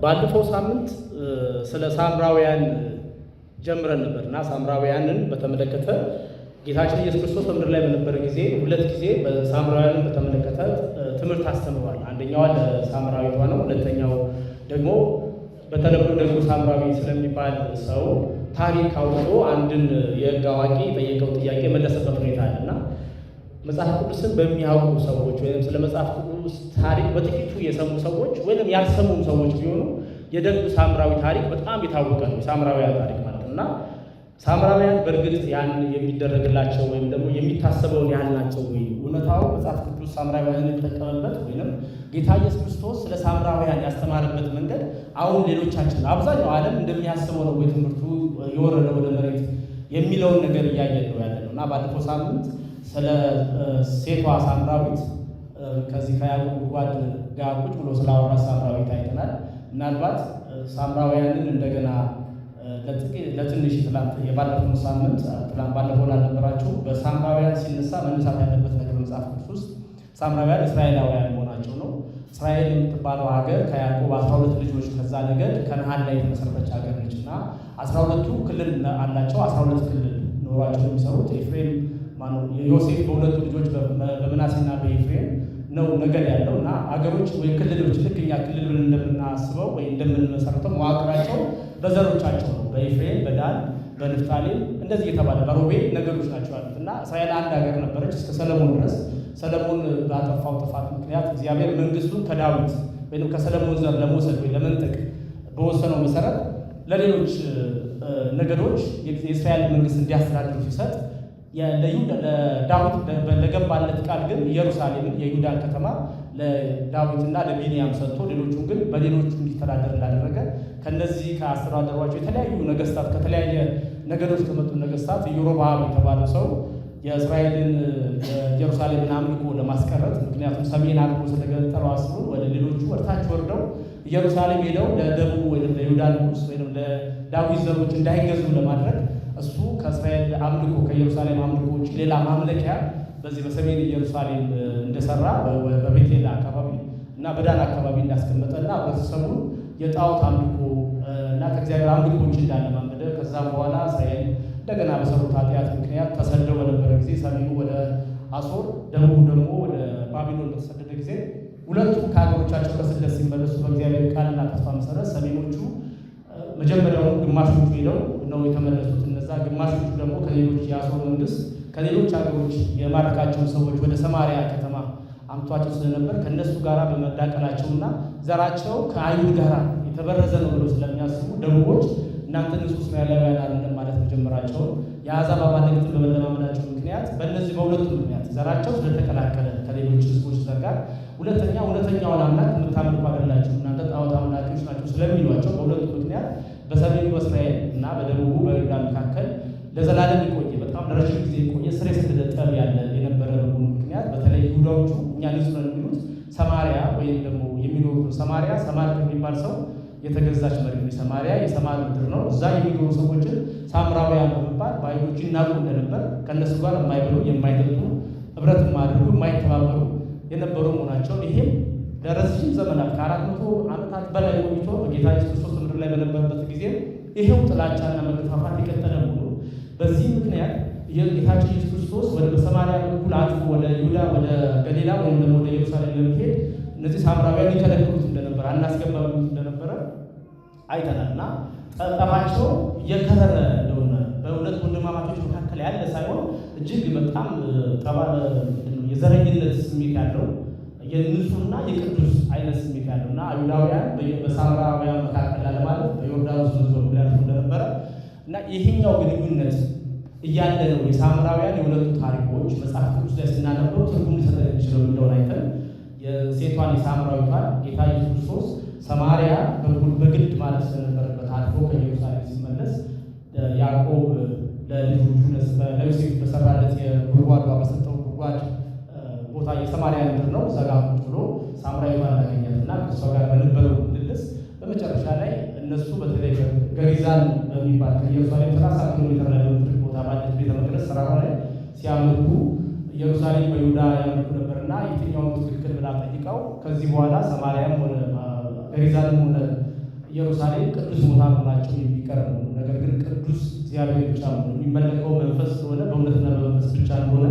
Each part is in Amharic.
ባለፈው ሳምንት ስለ ሳምራውያን ጀምረን ነበርና ሳምራውያንን በተመለከተ ጌታችን ኢየሱስ ክርስቶስ በምድር ላይ በነበረ ጊዜ ሁለት ጊዜ በሳምራውያንን በተመለከተ ትምህርት አስተምሯል። አንደኛው ለሳምራዊቷ ነው። ሁለተኛው ደግሞ በተለምዶ ደግሞ ሳምራዊ ስለሚባል ሰው ታሪክ አውጥቶ አንድን የሕግ አዋቂ የጠየቀው ጥያቄ መለሰበት ሁኔታ አለና መጽሐፍ ቅዱስን በሚያውቁ ሰዎች ወይም ስለ መጽሐፍ ቅዱስ ታሪክ በጥቂቱ የሰሙ ሰዎች ወይም ያልሰሙም ሰዎች ቢሆኑ የደጉ ሳምራዊ ታሪክ በጣም የታወቀ ነው። የሳምራውያን ታሪክ ማለት ነው እና ሳምራውያን በእርግጥ ያን የሚደረግላቸው ወይም ደግሞ የሚታሰበውን ያህል ናቸው ወይ? እውነታው መጽሐፍ ቅዱስ ሳምራውያንን የተጠቀመበት ወይም ጌታ ኢየሱስ ክርስቶስ ስለ ሳምራውያን ያስተማረበት መንገድ አሁን ሌሎቻችን አብዛኛው ዓለም እንደሚያስበው ነው ወይ ትምህርቱ የወረደው ወደ መሬት የሚለውን ነገር እያየን ነው ያለነው እና ባለፈው ሳምንት ስለ ሴቷ ሳምራዊት ከዚህ ከያዕቆብ ጉድጓድ ጋር ቁጭ ብሎ ስላወራ ሳምራዊት አይተናል። ምናልባት ሳምራውያንን እንደገና ለትንሽ ትላንት የባለፈው ሳምንት ባለፈው ላልነበራችሁ በሳምራውያን ሲነሳ መነሳት ያለበት ነገር መጽሐፍ ቅዱስ ውስጥ ሳምራውያን እስራኤላውያን መሆናቸው ነው። እስራኤል የምትባለው ሀገር ከያዕቆብ 12 ልጆች ከዛ ነገድ ከነዓን ላይ የተመሰረተች ሀገር ነች እና 12ቱ ክልል አላቸው። 12 ክልል ኖሯቸው የሚሰሩት ኤፍሬም ዮሴፍ በሁለቱ ልጆች በምናሴና በኤፍሬም ነው ነገድ ያለው እና አገሮች ወይ ክልሎች ልክ እኛ ክልል ብለን እንደምናስበው ወይ እንደምንመሰረተው መዋቅራቸው በዘሮቻቸው ነው። በኤፍሬም፣ በዳን፣ በንፍታሌም እንደዚህ የተባለ በሮቤል ነገዶች ናቸው ያሉት እና እስራኤል አንድ ሀገር ነበረች እስከ ሰለሞን ድረስ። ሰለሞን ባጠፋው ጥፋት ምክንያት እግዚአብሔር መንግስቱን ከዳዊት ወይም ከሰለሞን ዘር ለመውሰድ ወይ ለመንጠቅ በወሰነው መሰረት ለሌሎች ነገዶች የእስራኤል መንግስት እንዲያስተዳድሩ ሲሰጥ ለዳዊት ለገባለት ቃል ግን ኢየሩሳሌምን የይሁዳን ከተማ ለዳዊትና ለቢንያም ሰጥቶ ሌሎቹን ግን በሌሎቹ እንዲተዳደር እንዳደረገ ከነዚህ ከአስተዳደሯቸው የተለያዩ ነገስታት ከተለያየ ነገዶች ከመጡ ነገስታት ኢዮሮብዓም የተባለው ሰው የእስራኤልን የኢየሩሳሌምን አምልኮ ለማስቀረት ምክንያቱም ሰሜን አልፎ ስለገጠረው አስቦ ወደ ሌሎቹ ወደታች ወርደው ኢየሩሳሌም ሄደው ለደቡብ ወይም ለይሁዳ ንጉስ ወይም ለዳዊት ዘሮች እንዳይገዙ ለማድረግ እሱ ከእስራኤል አምልኮ ከኢየሩሳሌም አምልኮ ውጭ ሌላ ማምለኪያ በዚህ በሰሜን ኢየሩሳሌም እንደሰራ በቤቴል አካባቢ እና በዳን አካባቢ እንዳስቀመጠና ህብረተሰቡን የጣዖት አምልኮ እና ከእግዚአብሔር አምልኮ ውጭ እንዳለማመደ ከዛም በኋላ እስራኤል እንደገና በሰሩት ኃጢአት ምክንያት ተሰደው በነበረ ጊዜ ሰሜኑ ወደ አሶር፣ ደቡቡ ደግሞ ወደ ባቢሎን በተሰደደ ጊዜ ሁለቱም ከሀገሮቻቸው ከስደት ሲመለሱ በእግዚአብሔር ቃልና ተስፋ መሰረት ሰሜኖቹ መጀመሪያውን ግማሾቹ ሄደው ነው የተመለሱት። እነዛ ግማሾቹ ደግሞ ከሌሎች የአሶር መንግስት ከሌሎች ሀገሮች የማረካቸውን ሰዎች ወደ ሰማሪያ ከተማ አምቷቸው ስለነበር ከእነሱ ጋር በመዳቀላቸውና ዘራቸው ከአይሁድ ጋር የተበረዘ ነው ብለው ስለሚያስቡ ደቡቦች እናንተ ንጹህ እስራኤላውያን አይደለም ማለት መጀመራቸውን የአሕዛብ አማልክትን በመለማመናቸው ምክንያት በእነዚህ በሁለቱ ምክንያት ዘራቸው ስለተቀላቀለ ከሌሎች ህዝቦች ዘር ጋር፣ ሁለተኛ እውነተኛውን አምላክ የምታመልኩ አይደላችሁ እናንተ ጣዖት አምላኪዎች ናቸው ስለሚሏቸው በሁለቱ ምክንያት በሰሜኑ በእስራኤል እና በደቡቡ በይሁዳ መካከል ለዘላለም የቆየ በጣም ለረጅም ጊዜ የቆየ ስር የሰደደ ጠብ ያለ የነበረ በመሆኑ ምክንያት በተለይ ይሁዳዎቹ እኛ ንጹህ ነን የሚሉት ሰማሪያ ወይም ደግሞ የሚኖሩ ሰማሪያ ሰማር ከሚባል ሰው የተገዛች መሬት ነው። ሰማሪያ የሰማር ምድር ነው። እዛ የሚኖሩ ሰዎችን ሳምራውያን በመባል በአይሁዶች ይናቁ እንደነበር ከእነሱ ጋር የማይበሉ የማይጠጡ ህብረት የማያደርጉ የማይተባበሩ የነበሩ መሆናቸውን ይሄም ለረጅም ዘመናት ከ400 ዓመታት በላይ ቆይቶ በጌታ ኢየሱስ ክርስቶስ ምድር ላይ በነበረበት ጊዜ ይሄው ጥላቻና መገፋፋት የቀጠለ መሆኑ በዚህ ምክንያት የጌታችን ኢየሱስ ክርስቶስ ወደ በሰማርያ በኩል አልፎ ወደ ይሁዳ ወደ ገሊላ ወይም ደግሞ ወደ ኢየሩሳሌም ለመሄድ እነዚህ ሳምራውያን ይከለክሉት እንደነበር አናስገባሉት እንደነበረ አይተናል እና ጠባቸው እየከረረ እንደሆነ በሁለት ወንድማማቾች መካከል ያለ ሳይሆን እጅግ በጣም የዘረኝነት ስሜት ያለው የንጹህና የቅዱስ አይነት ስሜት ያለው እና አይሁዳውያን በሳምራውያን መካከል ላለማለት በዮርዳኖስ ወንዝ በኩል ያልፉ እንደነበረ እና ይሄኛው ግንኙነት እያለ ነው የሳምራውያን የሁለቱ ታሪኮች መጽሐፍ ቅዱስ ላይ ስናነበው ትርጉም ሊሰጠን የሚችለው እንደሆነ አይተን የሴቷን የሳምራዊቷን ጌታ ኢየሱስ ክርስቶስ ሰማርያ በኩል በግድ ማለት ስለነበረበት አልፎ ከኢየሩሳሌም ሲመለስ ያዕቆብ ለልጆቹ ለዮሴፍ በሰራለት የጉድጓዷ በሰጠው ጉድጓድ ቦታ የሰማርያ ምድር ነው። እዛ ጋር ቁጭ ብሎ ሳምራዊቷን አገኛትና ከእሷ ጋር በነበረው ምልልስ በመጨረሻ ላይ እነሱ በተለይ ገሪዛን በሚባል ከኢየሩሳሌም 30 ኪሎ ሜትር ላይ በምትርቅ ቦታ ባለች ቤተ መቅደስ ስራ ላይ ሲያመልኩ ኢየሩሳሌም በይሁዳ ያመልኩ ነበርና የትኛውን ትክክል ብላ ጠይቀው ከዚህ በኋላ ሰማርያም ሆነ ገሪዛንም ሆነ ኢየሩሳሌም ቅዱስ ቦታ መሆናቸው የሚቀር ነው። ነገር ግን ቅዱስ እግዚአብሔር ብቻ ነው የሚመለከው መንፈስ ስለሆነ በእውነትና በመንፈስ ብቻ እንደሆነ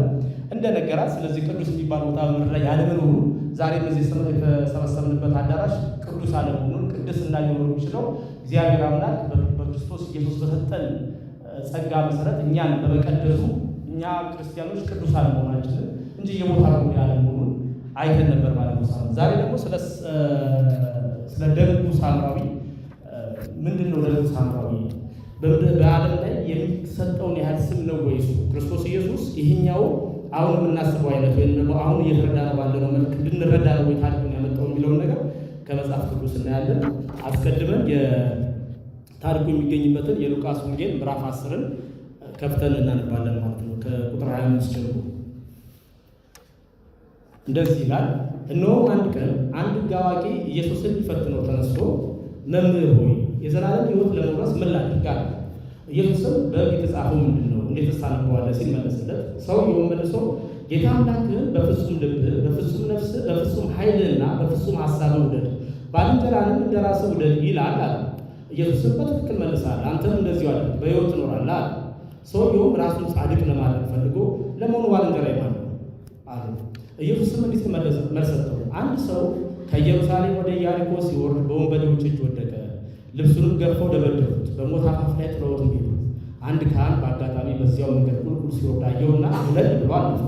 እንደነገራት፣ ስለዚህ ቅዱስ የሚባል ቦታ በምድር ላይ ያለመኖሩ ዛሬም እዚህ የተሰበሰብንበት አዳራሽ ቅዱስ አለመሆኑን ቅድስና ሊኖር የሚችለው እግዚአብሔር አምላክ በክርስቶስ ኢየሱስ በሰጠን ጸጋ መሰረት እኛን በመቀደሱ እኛ ክርስቲያኖች ቅዱስ አለመሆናችንን እንጂ የቦታ ጉዳይ አለመሆኑን አይተን ነበር ማለት ነው። ዛሬ ደግሞ ስለ ደጉ ሳምራዊ ምንድን ነው? ደጉ ሳምራዊ በዓለም ላይ የሚሰጠውን ያህል ስም ነው ወይስ ክርስቶስ ኢየሱስ ይህኛው አሁን የምናስበው አይነት ወይም ደግሞ አሁን እየተረዳ ነው ባለነው መልክ እንድንረዳ ነው ወይ ታሪኩን ያመጣው የሚለውን ነገር ከመጽሐፍ ቅዱስ እናያለን። አስቀድመን የታሪኩ የሚገኝበትን የሉቃስ ወንጌል ምዕራፍ 10ን ከፍተን እናነባለን ማለት ነው። ከቁጥር 25 ጀምሮ እንደዚህ ይላል። እነሆ አንድ ቀን አንድ ሕግ አዋቂ ኢየሱስን ሊፈትነው ተነስቶ መምህር ሆይ የዘላለም ሕይወት ለመውረስ ምን ላድርግ አለ። ኢየሱስም በሕግ የተጻፈው ምንድን ነው? እንዴትስ ታነበዋለህ? ሲል መለሰለት። ሰውየውም መልሶ ጌታ አምላክህን በፍጹም ልብህ፣ በፍጹም ነፍስህ፣ በፍጹም ኃይልህና በፍጹም ሐሳብህ ውደድ፣ ባልንጀራህንም እንደ ራስህ ውደድ ይላል አለ። ኢየሱስም በትክክል መልሰሃል፣ አንተም እንደዚሁ አድርግ፣ በሕይወት ትኖራለህ አለ። ሰውየውም ራሱን ጻድቅ ለማድረግ ፈልጎ ለመሆኑ ባልንጀራዬ ማን ነው አለ። ኢየሱስም እንዲህ ሲል መልስ ሰጠው። አንድ ሰው ከኢየሩሳሌም ወደ ኢያሪኮ ሲወርድ በወንበዴዎች እጅ ወደቀ። ልብሱንም ገፈው ደበደቡት፣ በሞት አፋፍ ላይ ጥለውትም ሄዱ። አንድ ካህን በአጋጣሚ በዚያው መንገድ ቁልቁል ሲወርድ አየውና ገለል ብሎ አለፈ።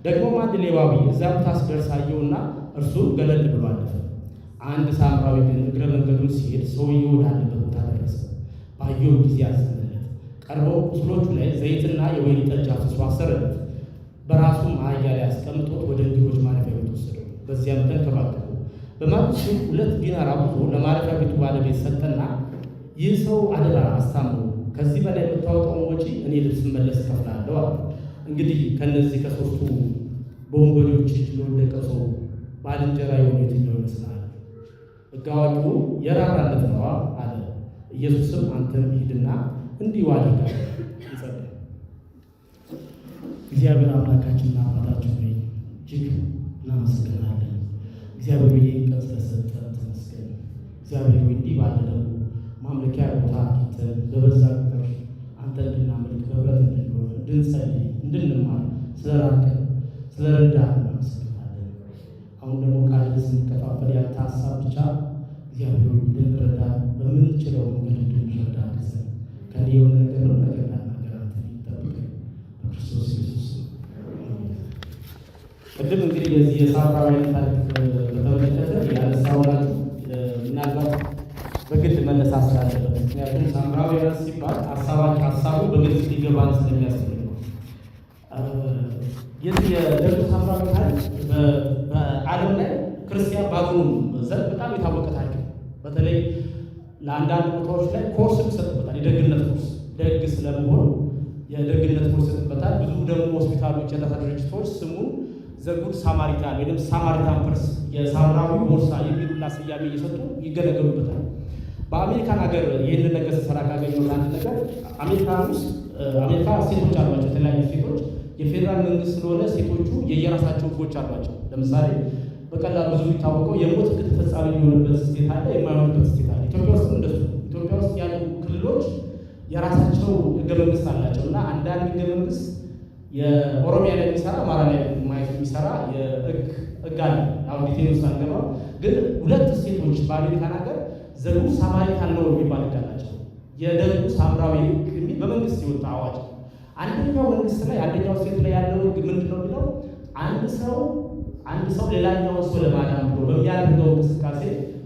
ደግሞም አንድ ሌዋዊ እዚያ ቦታ ሲደርስ አየውና እርሱም ገለል ብሎ አለፈ። አንድ ሳምራዊ ግን እግረ መንገዱን ሲሄድ ሰውየው ወዳለበት ቦታ ደረሰ። ባየው ጊዜ አዘነለት። ቀርበው ቁስሎቹ ላይ ዘይትና የወይን ጠጅ አፍስሶ አሰረለት። በራሱም አህያ ላይ አስቀምጦት ወደ እንግዶች ማረፊያ ቤት ወሰደው። በዚያም ተንከባከቡ። በማግስቱ 2 ዲናር አውጥቶ ለማረፊያ ቤቱ ባለቤት ሰጠና ይህ ሰው አደራ አስታምሩ፣ ከዚህ በላይ የምታወጣውን ወጪ እኔ ልስመለስ እከፍላለሁ አለ። እንግዲህ ከነዚህ ከሶስቱ በወንበዴዎች እጅ ለወደቀ ሰው ባልንጀራ የሆነ የትኛው ይመስላል? ሕግ አዋቂው የራራለት ነዋ አለ። ኢየሱስም አንተም ሂድና እንዲሁ አድርግ አለ። ይጸልይ። እግዚአብሔር አምላካችንና አባታችን ሆይ እጅግ እናመሰግናለን። እግዚአብሔር ይህን ቀን ስለሰጠን ተመስገን። እግዚአብሔር ሆይ እንዲህ ባለነው ማምለኪያ ቦታ አግኝተን በበዛ ቁጥር አንተ እንድናመልክ በህብረት እንድንሆን እንድንጸልይ እንድንማር ስለራቀን ስለረዳን እናመሰግናለን። አሁን ደግሞ ቃል ስንከፋፈል ያንተ ሀሳብ ብቻ እግዚአብሔር ሆይ እንድንረዳ በምንችለው መንገድ እንድንረዳ ግዘን። ከኔ የሆነ ነገር ነው ነገር ላናገር አንተ ይጠብቀን በክርስቶስ ኢየሱስ። ቅድም እንግዲህ የዚህ የሳምራዊን ታሪክ በተመለከተ ያነሳሁላችሁ ምናልባት በግድ መነሳት ስላለበት፣ ምክንያቱም ሳምራዊያን ሲባል ሀሳቡ በግልጽ ሊገባን ስለሚያስፈልግ ነው። የዚህ የደጉ ሳምራዊ ታሪክ በዓለም ላይ ክርስቲያን ባልሆኑ ዘንድ በጣም የታወቀ ታሪክ ነው። በተለይ ለአንዳንድ ቦታዎች ላይ ኮርስ ይሰጥበታል። የደግነት ኮርስ ደግ ስለመሆን የደግነት ኮርስ ይሰጥበታል። ብዙ ደግሞ ሆስፒታሎች፣ የእርዳታ ድርጅቶች ስሙን ዘጉድ ሳማሪታን ወይም ሳማሪታን ፐርስ የሳምራዊ ቦርሳ የሚሉላ ስያሜ እየሰጡ ይገለገሉበታል። በአሜሪካን ሀገር ይህንን ነገር ስሰራ ካገኘሁት አንድ ነገር አሜሪካን ውስጥ አሜሪካ ሴቶች አሏቸው፣ የተለያዩ ሴቶች። የፌዴራል መንግስት ስለሆነ ሴቶቹ የየራሳቸው ህጎች አሏቸው። ለምሳሌ በቀላሉ ብዙ የሚታወቀው የሞት ህግ ተፈጻሚ የሚሆንበት ስቴት አለ፣ የማይሆንበት ስቴት አለ። ኢትዮጵያ ውስጥ እንደሱ ኢትዮጵያ ውስጥ ያሉ ክልሎች የራሳቸው ህገ መንግስት አላቸው እና አንዳንድ ህገ መንግስት የኦሮሚያ ላይ የሚሰራ አማራ ላይ የሚሰራ ህግ አለ። አሁን ዲቴል ውስጥ አንገባም፣ ግን 2 ስቴቶች በአሜሪካን ሀገር ዘጉ ሳማሪታን ነው የሚባል ህግ አላቸው። የደጉ ሳምራዊ ህግ በመንግስት የወጣ አዋጅ። አንደኛው መንግስት ላይ አንደኛው ስቴት ላይ ያለው ህግ ምንድን ነው የሚለው አንድ ሰው ሌላኛውን ሰው ለማዳን ብሎ በሚያደርገው እንቅስቃሴ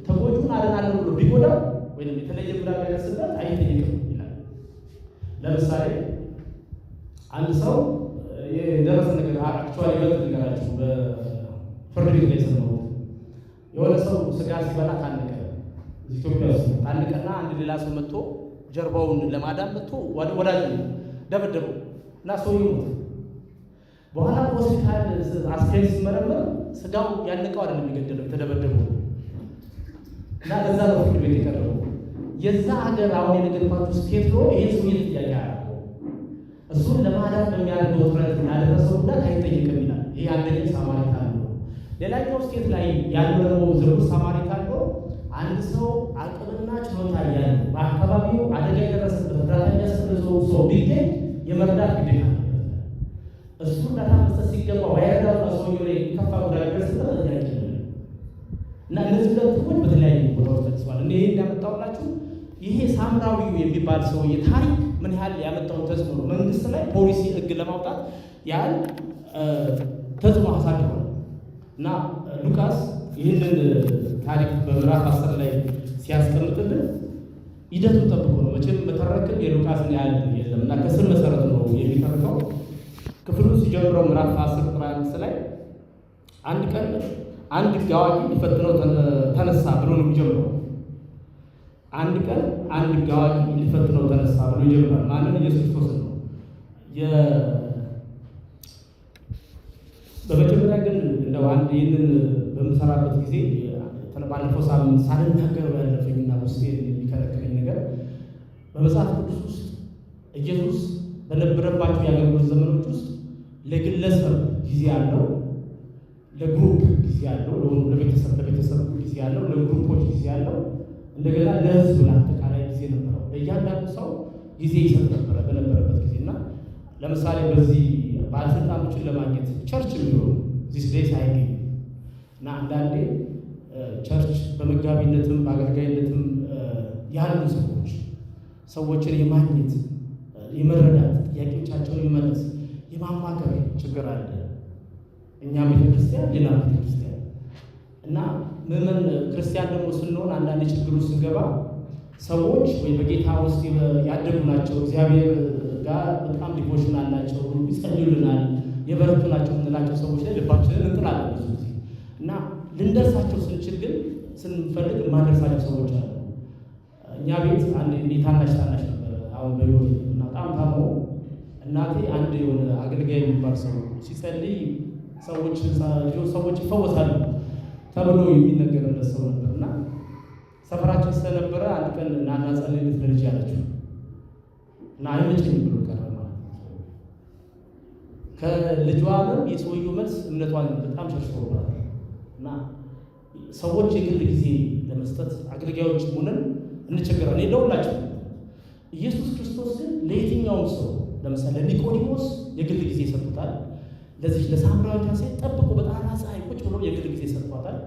ተጎጂውን አድናለሁ ብሎ ቢጎዳው ወይም የተለየ ጉዳት ቢያደርስበት አይጠይቅም ይላል። ለምሳሌ አንድ ሰው የደረሰ ነገር አክቹዋሊ ይወጥ ነገራችሁ በፍርድ ቤት ላይ ሰማሁት። የሆነ ሰው ስጋ ሲበላ ታነቀ። ኢትዮጵያ ውስጥ ታነቀና አንድ ሌላ ሰው መጥቶ ጀርባውን ለማዳን መጥቶ ወዳጅ ደበደበው እና ሰውዬው ሞተ። በኋላ ሆስፒታል አስከሬን ሲመረመር ስጋው ያነቀው አይደለም የሚገደለው የተደበደበው እና ለዛ ነው ፍርድ ቤት የቀረበው። የዛ ሀገር አሁን የነገርኳችሁ ስቴት ነው ይሄ ሰውዬ ጥያቄ ያደረገው እሱን ለማዳን በሚያደርገው ጥረት ያደረሰው ጉዳት አይጠይቅም ይላል። ይሄ አንደኛው ሳማሪታን ነው። ሌላኛው ስቴት ላይ ያለው ደግሞ ዘጉ ሳማሪታን ነው። አንድ ሰው አቅምና ችሎታ ያለው በአካባቢው አደጋ የደረሰበት እርዳታ የሚያስፈልገው ሰው ቢገኝ የመርዳት ግዴታ አለበት። እሱ እርዳታ መስጠት ሲገባው ባይረዳው ሰውየው ላይ ከፋ ጉዳት ደርስበት ጥያቄ ነው እና እነዚህ ሁለት ሰዎች በተለያዩ ቦታዎች ተጽፏል። እኔ ይሄን ያመጣሁላችሁ ይሄ ሳምራዊው የሚባል ሰውዬ ታሪክ ምን ያህል ያመጣው ተጽዕኖ ነው። መንግስት ላይ ፖሊሲ ህግ ለማውጣት ያህል ተጽዕኖ አሳድሯል እና ሉቃስ ይህንን ታሪክ በምዕራፍ 10 ላይ ሲያስቀምጥልን ሂደቱን ጠብቆ ነው። መቼም መተረክም የሉቃስን ያህል የለም እና ከስር መሰረት ነው የሚተርከው። ክፍሉ ሲጀምረው ምዕራፍ 10 ቁጥር 5 ላይ አንድ ቀን አንድ ሕግ አዋቂ ሊፈትነው ተነሳ ብሎ ነው የሚጀምረው። አንድ ቀን አንድ ሕግ አዋቂ ሊፈትነው ተነሳ ብሎ ይጀምራል። ማንም ኢየሱስ ክርስቶስ ነው። በመጀመሪያ ግን እንደው አንድ ይህንን በምሰራበት ጊዜ ባለፈው ሳምንት ሳልናገር ያለፈኝና ውስጤ የሚከለክለኝ ነገር በመጽሐፍ ቅዱስ ውስጥ ኢየሱስ በነበረባቸው የአገልግሎት ዘመኖች ውስጥ ለግለሰብ ጊዜ አለው፣ ለግሩፕ ጊዜ አለው፣ ለቤተሰብ ጊዜ አለው፣ ለግሩፖች ጊዜ አለው፣ እንደገና ለሕዝብ ለአጠቃላይ ጊዜ ነበረው። ለእያንዳንዱ ሰው ጊዜ ይሰጥ ነበረ በነበረበት ጊዜ እና ለምሳሌ በዚህ ባለስልጣኖችን ለማግኘት ቸርች የሚሆኑ እዚህ ስዴስ አይገኝ እና አንዳንዴ ቸርች በመጋቢነትም በአገልጋይነትም ያሉ ሰዎችን የማግኘት የመረዳት ጥያቄዎቻቸውን የመመለስ የማማከር ችግር አለ። እኛም ቤተክርስቲያን ሌላ ቤተክርስቲያን እና ምዕመን ክርስቲያን ደግሞ ስንሆን አንዳንድ ችግሩ ስንገባ ሰዎች ወይ በጌታ ውስጥ ያደጉ ናቸው፣ እግዚአብሔር ጋር በጣም ዲቮሽን አላቸው፣ ይጸልዩልናል፣ የበረቱ ናቸው የምንላቸው ሰዎች ላይ ልባችንን እንጥላለን ብዙ ጊዜ እና ልንደርሳቸው ስንችል ግን ስንፈልግ የማንደርሳቸው ሰዎች አሉ። እኛ ቤት አንድ ታናሽ ነበረ አሁን በሕይወት እና በጣም ታሞ እናቴ አንድ የሆነ አገልጋይ የሚባል ሰው ሲጸልይ ሰዎች ይፈወሳሉ ተብሎ የሚነገርለት ሰው ነበር እና ሰፈራችን ስለነበረ አንድ ቀን ናና ጸልይለት ለልጅ ያለችው እና አይመቸኝም ብሎ ቀረ ማለት ነው። ከልጇ ዓለም የሰውየው መልስ እምነቷን በጣም ሸርሽሮታል እና ሰዎች የግል ጊዜ ለመስጠት አገልጋዮች ሆነን እንቸገራለን። ለሁላችን ኢየሱስ ክርስቶስ ግን ለየትኛውም ሰው ለምሳሌ ለኒቆዲሞስ የግል ጊዜ ሰጥቷል። ለዚህ ለሳምራዊቷ ሴት ጠብቆ በጣም ፀሐይ ቁጭ ብሎ የግል ጊዜ ሰጥቷታል።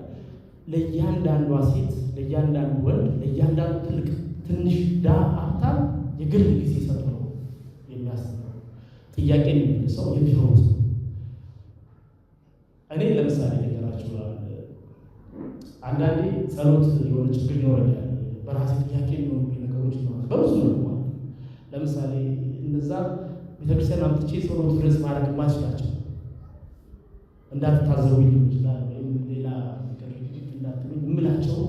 ለእያንዳንዷ ሴት፣ ለእያንዳንዱ ወንድ፣ ለእያንዳንዱ ትልቅ ትንሽ ዳ ሀብታም የግል ጊዜ ሰጥቶ ነው የሚያስተምረው። ጥያቄ የሚመልሰው የሚፈውስ ነው። እኔ ለምሳሌ ነገራችሁ አንዳንዴ ጸሎት የሆነ ችግር ይኖረኛል። በራሴ ጥያቄ የሚሆኑ ነገሮች ይኖራል በብዙ መልኩ ማለት ነው። ለምሳሌ እነዛ ቤተክርስቲያን አምጥቼ ጸሎት ድረስ ማድረግ ማስችላቸው እንዳትታዘቡኝ ሊሆን ይችላል፣ ወይም ሌላ ነገር እንዳትሉኝ እምላቸው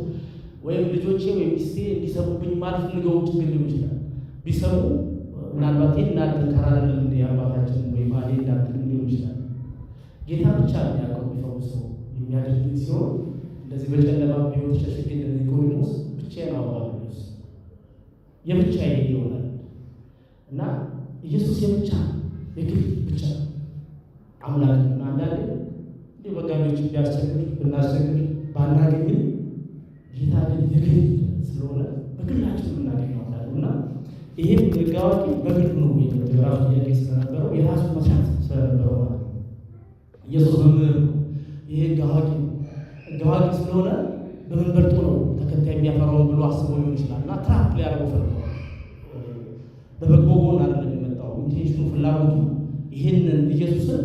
ወይም ልጆቼ ወይም ሚስቴ እንዲሰሙብኝ ማልፈልገው ችግር ሊሆን ይችላል። ቢሰሙ ምናልባት እናንተ ካራለም እንደ አባታችን ወይም አሌ እንዳትሉ ሊሆን ይችላል። ጌታ ብቻ ነው ያውቀው የሚፈውሰው የሚያደርግ ሲሆን እንደዚህ በጨለማ ቢሆን ሸሽግ ኒቆዲሞስ ብቻዬን አወራለሁ የብቻ ይሆናል እና ኢየሱስ የብቻ የግል ብቻ አምላክ እና አንዳንዴ እንዲህ መጋቢዎች ቢያስቸግር ብናስቸግር ባናገኝም ጌታ ግን የግል ስለሆነ በግላችን የምናገኘው አምላክ እና ይህም ሕግ አዋቂ በግል ነው የራሱ ጥያቄ ስለነበረው የራሱ መስራት ስለነበረው ማለት ነው። ኢየሱስ መምህር ነው። ይህ ሕግ አዋቂ ስለሆነ በምን በልጦ ነው ተከታይ የሚያፈራውን ብሎ አስቦ ሊሆን ይችላል እና ትራፕ ሊያደርገው ፈልጓል። በበጎ ጎን አይደለም የመጣው ኢንቴንሽኑ ፍላጎቱ ይህንን ኢየሱስን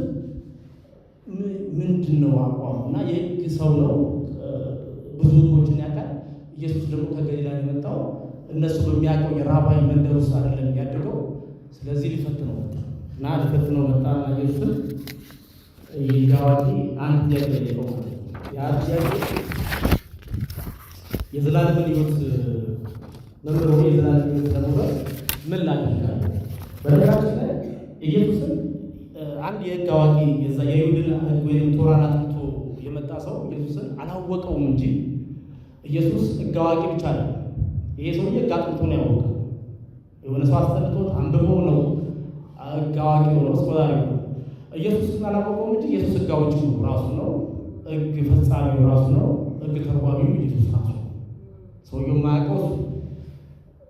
ምንድን ነው አቋሙ እና የሕግ ሰው ነው፣ ብዙ ሕጎችን ያውቃል። ኢየሱስ ደግሞ ከገሊላ የመጣው እነሱ በሚያውቀው የራባይ መንደር ውስጥ አይደለም ያደገው። ስለዚህ ሊፈትነው መጣ እና ኢየሱስን ሕግ አዋቂ አንድ ጥያቄ ጠየቀው ማለት ነው። ያ ጥያቄ የዘላለምን ሕይወት መምህር ሆኖ የዘላለም ሕይወት ለመውረስ ምን ላድርጋለሁ? በነገራችን ላይ ኢየሱስን አንድ የሕግ አዋቂ የዛ የይሁድን ሕግ ወይም ቶራን አጥንቶ የመጣ ሰው ኢየሱስን አላወቀውም እንጂ ኢየሱስ ሕግ አዋቂ ብቻ ነው። ይሄ ሰውዬ ሕግ አጥንቶ ነው ያወቀው። የሆነ ሰው አስጠንቶት አንብቦ ነው ሕግ አዋቂ ሆነው ስኮላሪ ነው። ኢየሱስን አላወቀውም እንጂ ኢየሱስ ሕግ አዋቂው ራሱ ነው። ሕግ ፈጻሚው ራሱ ነው። ሕግ ተርጓሚው ኢየሱስ ራሱ ነው። ሰውየው የማያውቀው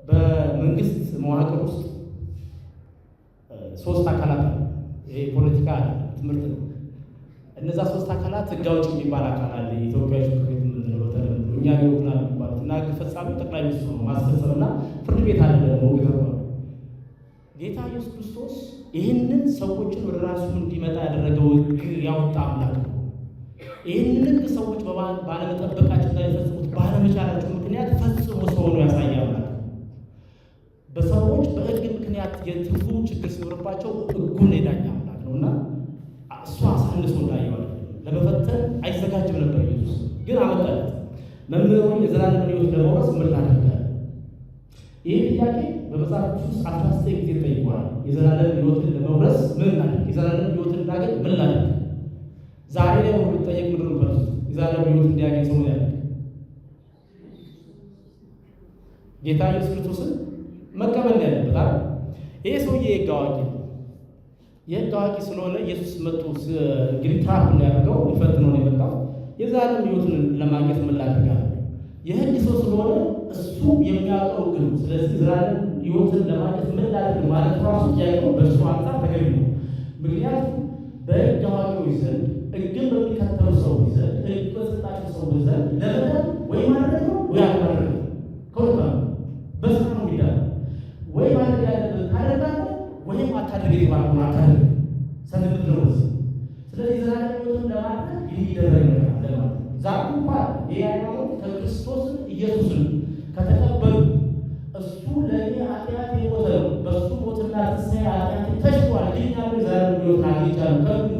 በመንግስት መዋቅር ውስጥ 3 አካላት አሉ። ይሄ ፖለቲካ ትምህርት ነው። እነዛ 3 አካላት ህግ አውጪ የሚባል አካል አለ። የኢትዮጵያ ምክር ቤት የምንለው በተለምዶ እኛ ይወክላል የሚባሉት እና ህግ ፈጻሚ ጠቅላይ ሚኒስትሩ ነው። ማስፈጸምና ፍርድ ቤት አለ ደግሞ ጌታ ኢየሱስ ክርስቶስ ይህንን ሰዎችን ወደ ራሱ እንዲመጣ ያደረገው ህግ ያወጣ አምላክ ነው። ይህንን ህግ ሰዎች ባለመጠበቃቸው እና ሊፈጽሙት ባለመቻላቸው ምክንያት ፈጽሞ ሰው ሆኖ ያሳየ አምላክ ነው። በሰዎች በህግ ምክንያት የትርጉም ችግር ሲኖርባቸው ህጉን የዳኛ አምላክ ነው እና እሱ አሳንሶ እንዳየዋል ለመፈተን አይዘጋጅም ነበር። ኢየሱስ ግን አመጣለት። መምህሩ የዘላለም ሕይወት ለመውረስ ምን ላድርግ? ይህ ጥያቄ በመጽሐፍ ቅዱስ 19 ጊዜ ጠይቋል። የዘላለም ሕይወትን ለመውረስ ምን ላድርግ? የዘላለም ሕይወትን እንዳገኝ ምን ላድርግ? ዛሬ ላይ ሁሉ ጠየቅ ምድር ነው። የዘላለም ሕይወት እንዲያገኝ ሰው ያደርግ ጌታ ኢየሱስ ክርስቶስን መቀበል ያለበት አይደል? ይሄ ሰውዬ የህግ አዋቂ ነው። የህግ አዋቂ ስለሆነ ኢየሱስ መጥቶ እንግዲህ ትራፕ እንዳያደርገው ሊፈትነው ነው የመጣው። የዘላለም ሕይወትን ለማግኘት ምን ላድርግ? የህግ ሰው ስለሆነ እሱ የሚያውቀው ግን ስለዚህ ዘላለም ሕይወትን ለማግኘት ምን ላድርግ ማለት ራሱ ጥያቄው በእሱ አንጻር ተገቢ ነው። ምክንያቱም በህግ አዋቂዎች ዘንድ ህግን በሚከተሉ ሰዎች ዘንድ ህግ በሰጣቸው ሰዎች ዘንድ ለመዳን ወይ ማድረግ ነው ወይ አለማድረግ ነው። ከሁለት በስራ ነው የሚዳነው። ወይ ማድረግ ያለብን ታደርጋለህ ወይም አታድርግ የተባለውን አታድርግ ሰንብት ነው። ስለዚህ ዘላለም ሕይወትን ለማድረግ ይህ ይደረግ ነገር አለ ማለት ነው። ዛሬ እንኳን ይህ ሃይማኖት ከክርስቶስን ኢየሱስን ከተቀበሉ እሱ ለእኔ ኃጢአት የሞተ ነው፣ በእሱ ሞትና ትንሣኤ ኃጢአት ተሽሯል፣ ድኛለሁ፣ የዘላለም ሕይወት አግኝቻለሁ ከሚሉ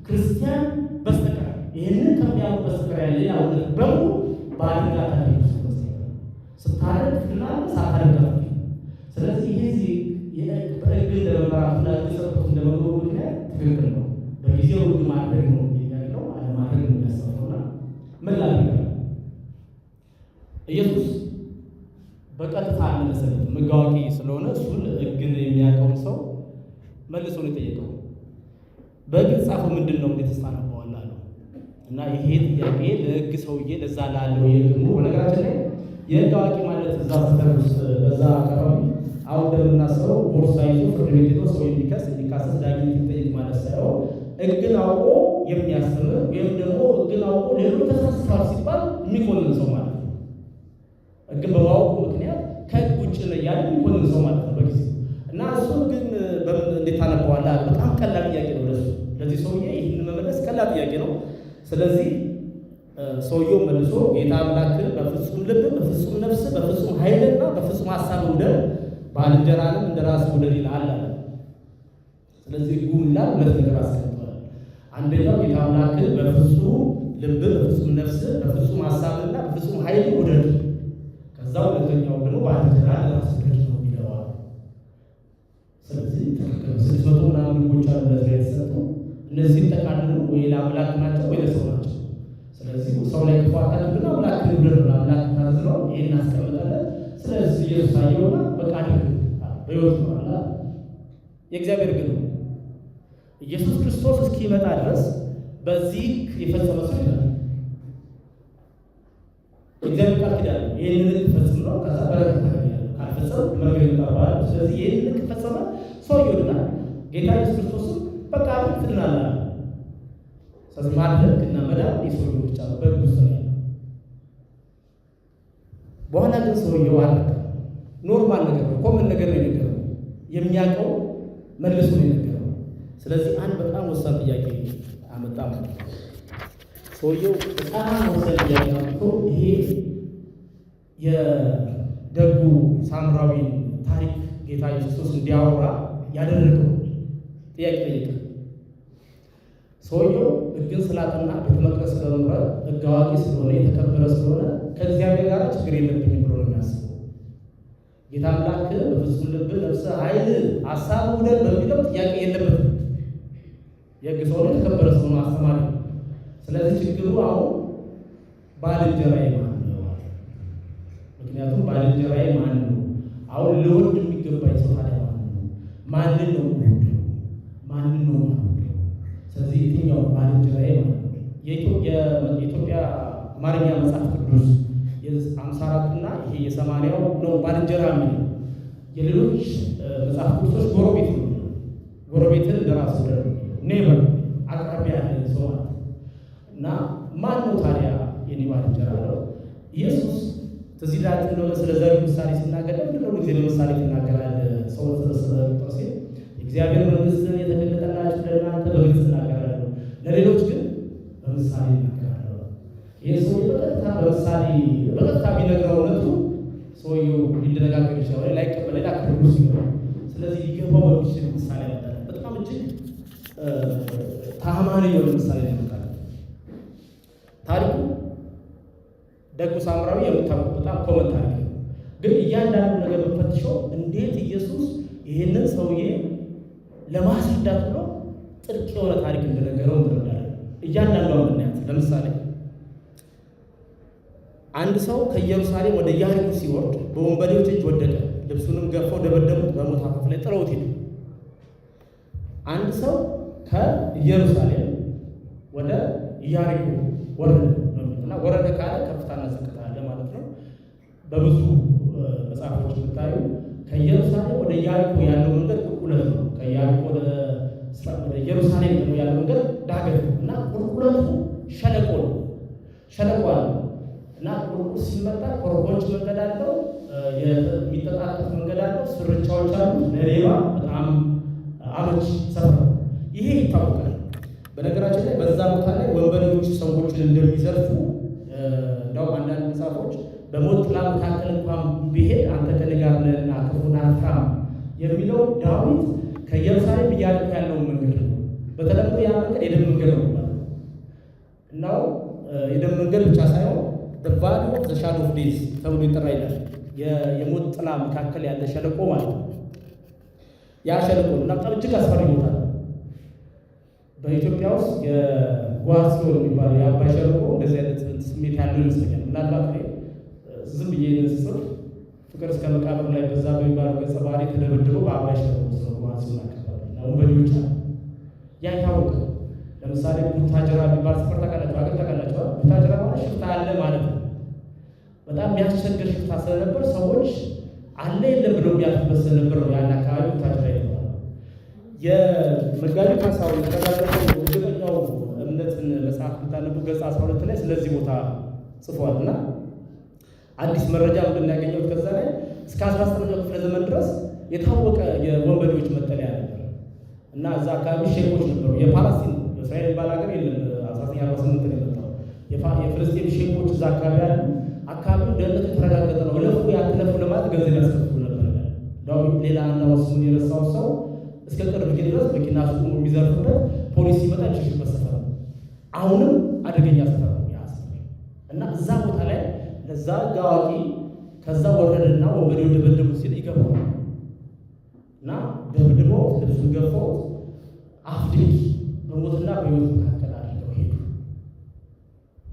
ክርስቲያን በስተቀር ይህንን ከሚያውቁ በስተቀር ያለ ሌላ እውነት በሙሉ በአደጋ ታሪክ ውስጥ ስታደርግ ትድናለህ፣ ሳታደርግ አትድንም። ስለዚህ ይህ በሕግ ለመመራቱና ሕግ ሰጥቶት እንደመኖሩ ምክንያት ትክክል ነው። በጊዜው ሕግ ማድረግ ነው የሚያለው አለማድረግ ነው የሚያስፈልገውና ምን ላድርግ? ኢየሱስ በቀጥታ አልመለሰለትም። ሕግ አዋቂ ስለሆነ እሱን ሕግን የሚያውቀውን ሰው መልሶ ነው የጠየቀው። በሕግ ጻፈው ምንድን ነው እንዴት ታነበዋለህ አለው እና ይሄ ጥያቄ ለሕግ ሰውዬ ለዛ ላለው የሕግ በነገራችን ላይ የሕግ አዋቂ ማለት እዛ ሰፈር ውስጥ በዛ አካባቢ አሁን እንደምናስበው ቦርሳ ይዞ ፍርድ ቤት ሄዶ ሰው የሚካሰስ ዳኝነት የሚጠይቅ ማለት ሳይሆን ሕግን አውቆ የሚያስተምር ወይም ደግሞ ሕግን አውቆ ሌሎች ተሳስተዋል ሲባል የሚኮንን ሰው ማለት ነው። ሕግን በማወቁ ምክንያት ከሕግ ውጭ ነው እያለ የሚኮንን ሰው ማለት ነው በጊዜው እና እሱ ግን እንዴት ታነበዋለህ? በጣም ቀላል ጥያቄ ነው ለሱ። ለዚህ ሰውዬ ይህን መመለስ ቀላል ጥያቄ ነው። ስለዚህ ሰውየው መልሶ ጌታ አምላክህን በፍጹም ልብ፣ በፍጹም ነፍስ፣ በፍጹም ኃይልና በፍጹም ሀሳብ ውደድ፣ ባልንጀራንም እንደ ራስህ ውደድ ይልሃል አለ። ስለዚህ ሕጉ ይላል ሁለት ነገር አስቀምጧል። አንደኛው ጌታ አምላክህን በፍጹም ልብ፣ በፍጹም ነፍስ፣ በፍጹም ሀሳብና በፍጹም ኃይል ውደድ። ከዛ ሁለተኛው ደግሞ ባልንጀራህን እንደ ራስህ ውደድ ነው የሚለዋል። ስለዚህ ትክክል 600 ምናምን ሕጎች አሉ ለእስራኤል የተሰጡ። እነዚህ ጠቃልሉ ወይ ለአምላክ ናቸው ወይ ለሰው ናቸው። ስለዚህ ሰው ላይ ክፉ አታድርግ፣ አምላክህን ውደድ ነው። አምላክ ታዝዘው ይሄን አስቀምጣለን። ስለዚህ ኢየሱስ አየውና በቃ አድርግ በሕይወት ነው አለ። የእግዚአብሔር ግን ኢየሱስ ክርስቶስ እስኪመጣ ድረስ በዚህ የፈጸመ ሰው ይላል እግዚአብሔር ቃል ኪዳን ይህንን ፈጽም ነው። ከዛ በረከት ታገኛለህ፣ ካልፈጸም መርገም ይመጣብሃል። ስለዚህ ይህንን ከፈጸመ ሰው ይወድናል። ጌታ ኢየሱስ ክርስቶስም በቃ አድርግ ትድናለህ። ስለዚህ ማድረግ እና መዳን የሰውየው ብቻ ነው፣ በሕግ ውስጥ ነው ያለው። በኋላ ግን ሰውየው አደረገ። ኖርማል ነገር ነው፣ ኮመን ነገር ነው የነገረው፣ የሚያውቀው መልሶ ነው የነገረው። ስለዚህ አንድ በጣም ወሳኝ ጥያቄ አመጣ ማለት ነው። ሰውየው በጣም ወሳኝ ጥያቄ አመጥቶ ይሄ የደጉ ሳምራዊ ታሪክ ጌታ ኢየሱስ እንዲያወራ ያደረገው ጥያቄ ጠየቀ። ሰውየው ሕግን ስላጠና ቤተ መቅደስ ስለኖረ ሕግ አዋቂ ስለሆነ የተከበረ ስለሆነ ከእግዚአብሔር ጋር ችግር የለብኝም ብሎ ነው የሚያስበው። ጌታ አምላክህን በፍጹም ልብ፣ ነፍስ፣ ኃይል፣ ሀሳብ ውደድ በሚለው ጥያቄ የለበትም። የሕግ ሰው ነው፣ የተከበረ ሰው ነው፣ አስተማሪ ነው። ስለዚህ ችግሩ አሁን ባልንጀራዬ ማን ነው? ምክንያቱም ባልንጀራዬ ማን ነው? አሁን ለወድ የሚገባኝ ሰው ታዲያ ማን ነው? ማንን ነው የምወደው? ማንን ነው የማልወደው? ስለዚህ የትኛው ባልንጀራዬ ማን ነው? የኢትዮጵያ አማርኛ መጽሐፍ ቅዱስ 54 እና ይሄ የ80ው ነው ባልንጀራ የሚለው የሌሎች መጽሐፍ ቅዱሶች ጎረቤት ነው። ጎረቤትን እንደራስ ወደድ ኔበር አቅራቢያ ያለ ሰው ማለት እና ማን ነው ታዲያ የኔ ባልንጀራ ነው? ኢየሱስ ትዝ ይላችሁ እንደሆነ ስለ ዘሩ ምሳሌ ሲናገር እንደው ጊዜ ለምሳሌ ይናገራል። ሰው ተሰበሰበ ሲል እግዚአብሔር መንግስት የተገለጠላችሁ ለእናንተ በግልጽ እናገራለሁ፣ ለሌሎች ግን በምሳሌ እናገራለሁ። ይሄ ሰው በምሳሌ በቀጥታ ቢነግረው እውነቱ ሰውየው ሊደነጋገር ይችላል፣ ላይቀበል ላይቀበል ይችላል። ስለዚህ ሊገባው በሚችል ምሳሌ ያመጣል። በጣም እጅግ ታማኒ የሆነ ምሳሌ ያመጣል። ታሪኩ ደጉ ሳምራዊ የምታውቁት በጣም ኮመን ታሪክ ነው። ግን እያንዳንዱ ነገር በፈትሸው እንዴት ኢየሱስ ይህንን ሰውዬ ለማስረዳት ብሎ ጥልቅ የሆነ ታሪክ እንደነገረው እንረዳለን። እያንዳንዱ ምክንያት ለምሳሌ አንድ ሰው ከኢየሩሳሌም ወደ ኢያሪኮ ሲወርድ በወንበዴዎች እጅ ወደቀ። ልብሱንም ገፈው ደበደቡት፣ በሞት አፋፍ ላይ ጥለውት ሄዱ። አንድ ሰው ከኢየሩሳሌም ወደ ኢያሪኮ ወረደ እና ወረደ ካለ ከፍታና ዝቅታ አለ ማለት ነው። በብዙ መጽሐፎች ብታዩ ከኢየሩሳሌም ወደ ኢያሪኮ ያለው መንገድ ቁልቁለት ነው። ከኢያሪኮ ወደ ኢየሩሳሌም ደግሞ ያለው መንገድ ዳገት ነው እና ቁልቁለቱ ሸለቆ ነው። ሸለቆ አለ እና ቁልቁል ሲመጣ ኮረኮንች መንገድ አለው፣ የሚተጣጠፍ መንገድ አለው፣ ስርቻዎች አሉ። ለሌባ በጣም አመቺ ሰፈር ይሄ ይታወቃል። በነገራችን ላይ በዛ ቦታ ላይ ወንበዴዎች ሰዎችን እንደሚዘርፉ እንደውም አንዳንድ መጽሐፎች በሞት ጥላ መካከል እንኳን ቢሄድ አንተ ከእኔ ጋር ነህና ክፉን አትፈራም የሚለው ዳዊት ከኢየሩሳሌም ኢያሪኮ ያለውን መንገድ ነው። በተለምዶ ያ መንገድ የደም መንገድ ነው ማለት ነው። እናው የደም መንገድ ብቻ ሳይሆን the valley of the shadow of death ተብሎ ይጠራ ይላል። የሞት ጥላ መካከል ያለ ሸለቆ ማለት ነው። ያ ሸለቆ እና በጣም እጅግ አስፈሪ ቦታ ነው። በኢትዮጵያ ውስጥ የጓሲዮን የሚባለው የአባይ ሸለቆ እንደዚህ አይነት ስሜት ያለው ይመስለኛል። ምናልባት ዝም ብዬ ንጽጽር ፍቅር እስከ መቃብር ላይ በዛ በሚባለው ገጸ ባህሪ ተደበድበው በአባይ ሸለቆ ውስጥ ነው ጓሲዮን አካባቢ እና ወንበዴዎች አሉ። ያ ይታወቅ። ለምሳሌ ቡታጀራ የሚባል ስፍራ ታውቃላችሁ? ሀገር ታውቃላችሁ? ቡታጀራ ማለት ሽፍታ አለ ማለት ነው። በጣም የሚያስቸግር ሽፍታ ስለነበር ሰዎች አለ የለም ብለው የሚያልፉበት ስለነበር ነው ያን አካባቢ ቡታጀራ ይባላል። የመጋቢ ካሳሁን የተረጋገጠው እርግጠኛው እምነትን መጽሐፍ ብታነቡ ገጽ 12 ላይ ስለዚህ ቦታ ጽፏል እና አዲስ መረጃ እንደሚያገኘው ከዛ ላይ እስከ 19ኛው ክፍለ ዘመን ድረስ የታወቀ የወንበዴዎች መጠለያ ነበር እና እዛ አካባቢ ሼኮች ነበሩ። የፓለስቲን የእስራኤል የሚባል ሀገር የለም። 1948 ነው የመጣው። የፍልስጤም ሼኮች እዛ አካባቢ ያሉ አካባቢው ደህንነቱ የተረጋገጠ ነው። እለፉ ያትለፉ ለማለት ገንዘብ ያስከፍሉ ነበር። ዳዊት ሌላ እና ስሙን የረሳው ሰው እስከ ቅርብ ጊዜ ድረስ መኪና አስቆሙ የሚዘርፉበት ፖሊስ ሲመጣ የሚሸሽበት ሰፈር ነው። አሁንም አደገኛ ሰፈር ነው ያ ሰፈር እና እዛ ቦታ ላይ ለዛ ጋዋቂ ከዛ ወረደና ወንበዴው ደበደቡ ሲል ይገባው እና ደብድቦ ልብሱን ገፈው አፍድግ በሞትና በሕይወት መካከል አድርገው ሄዱ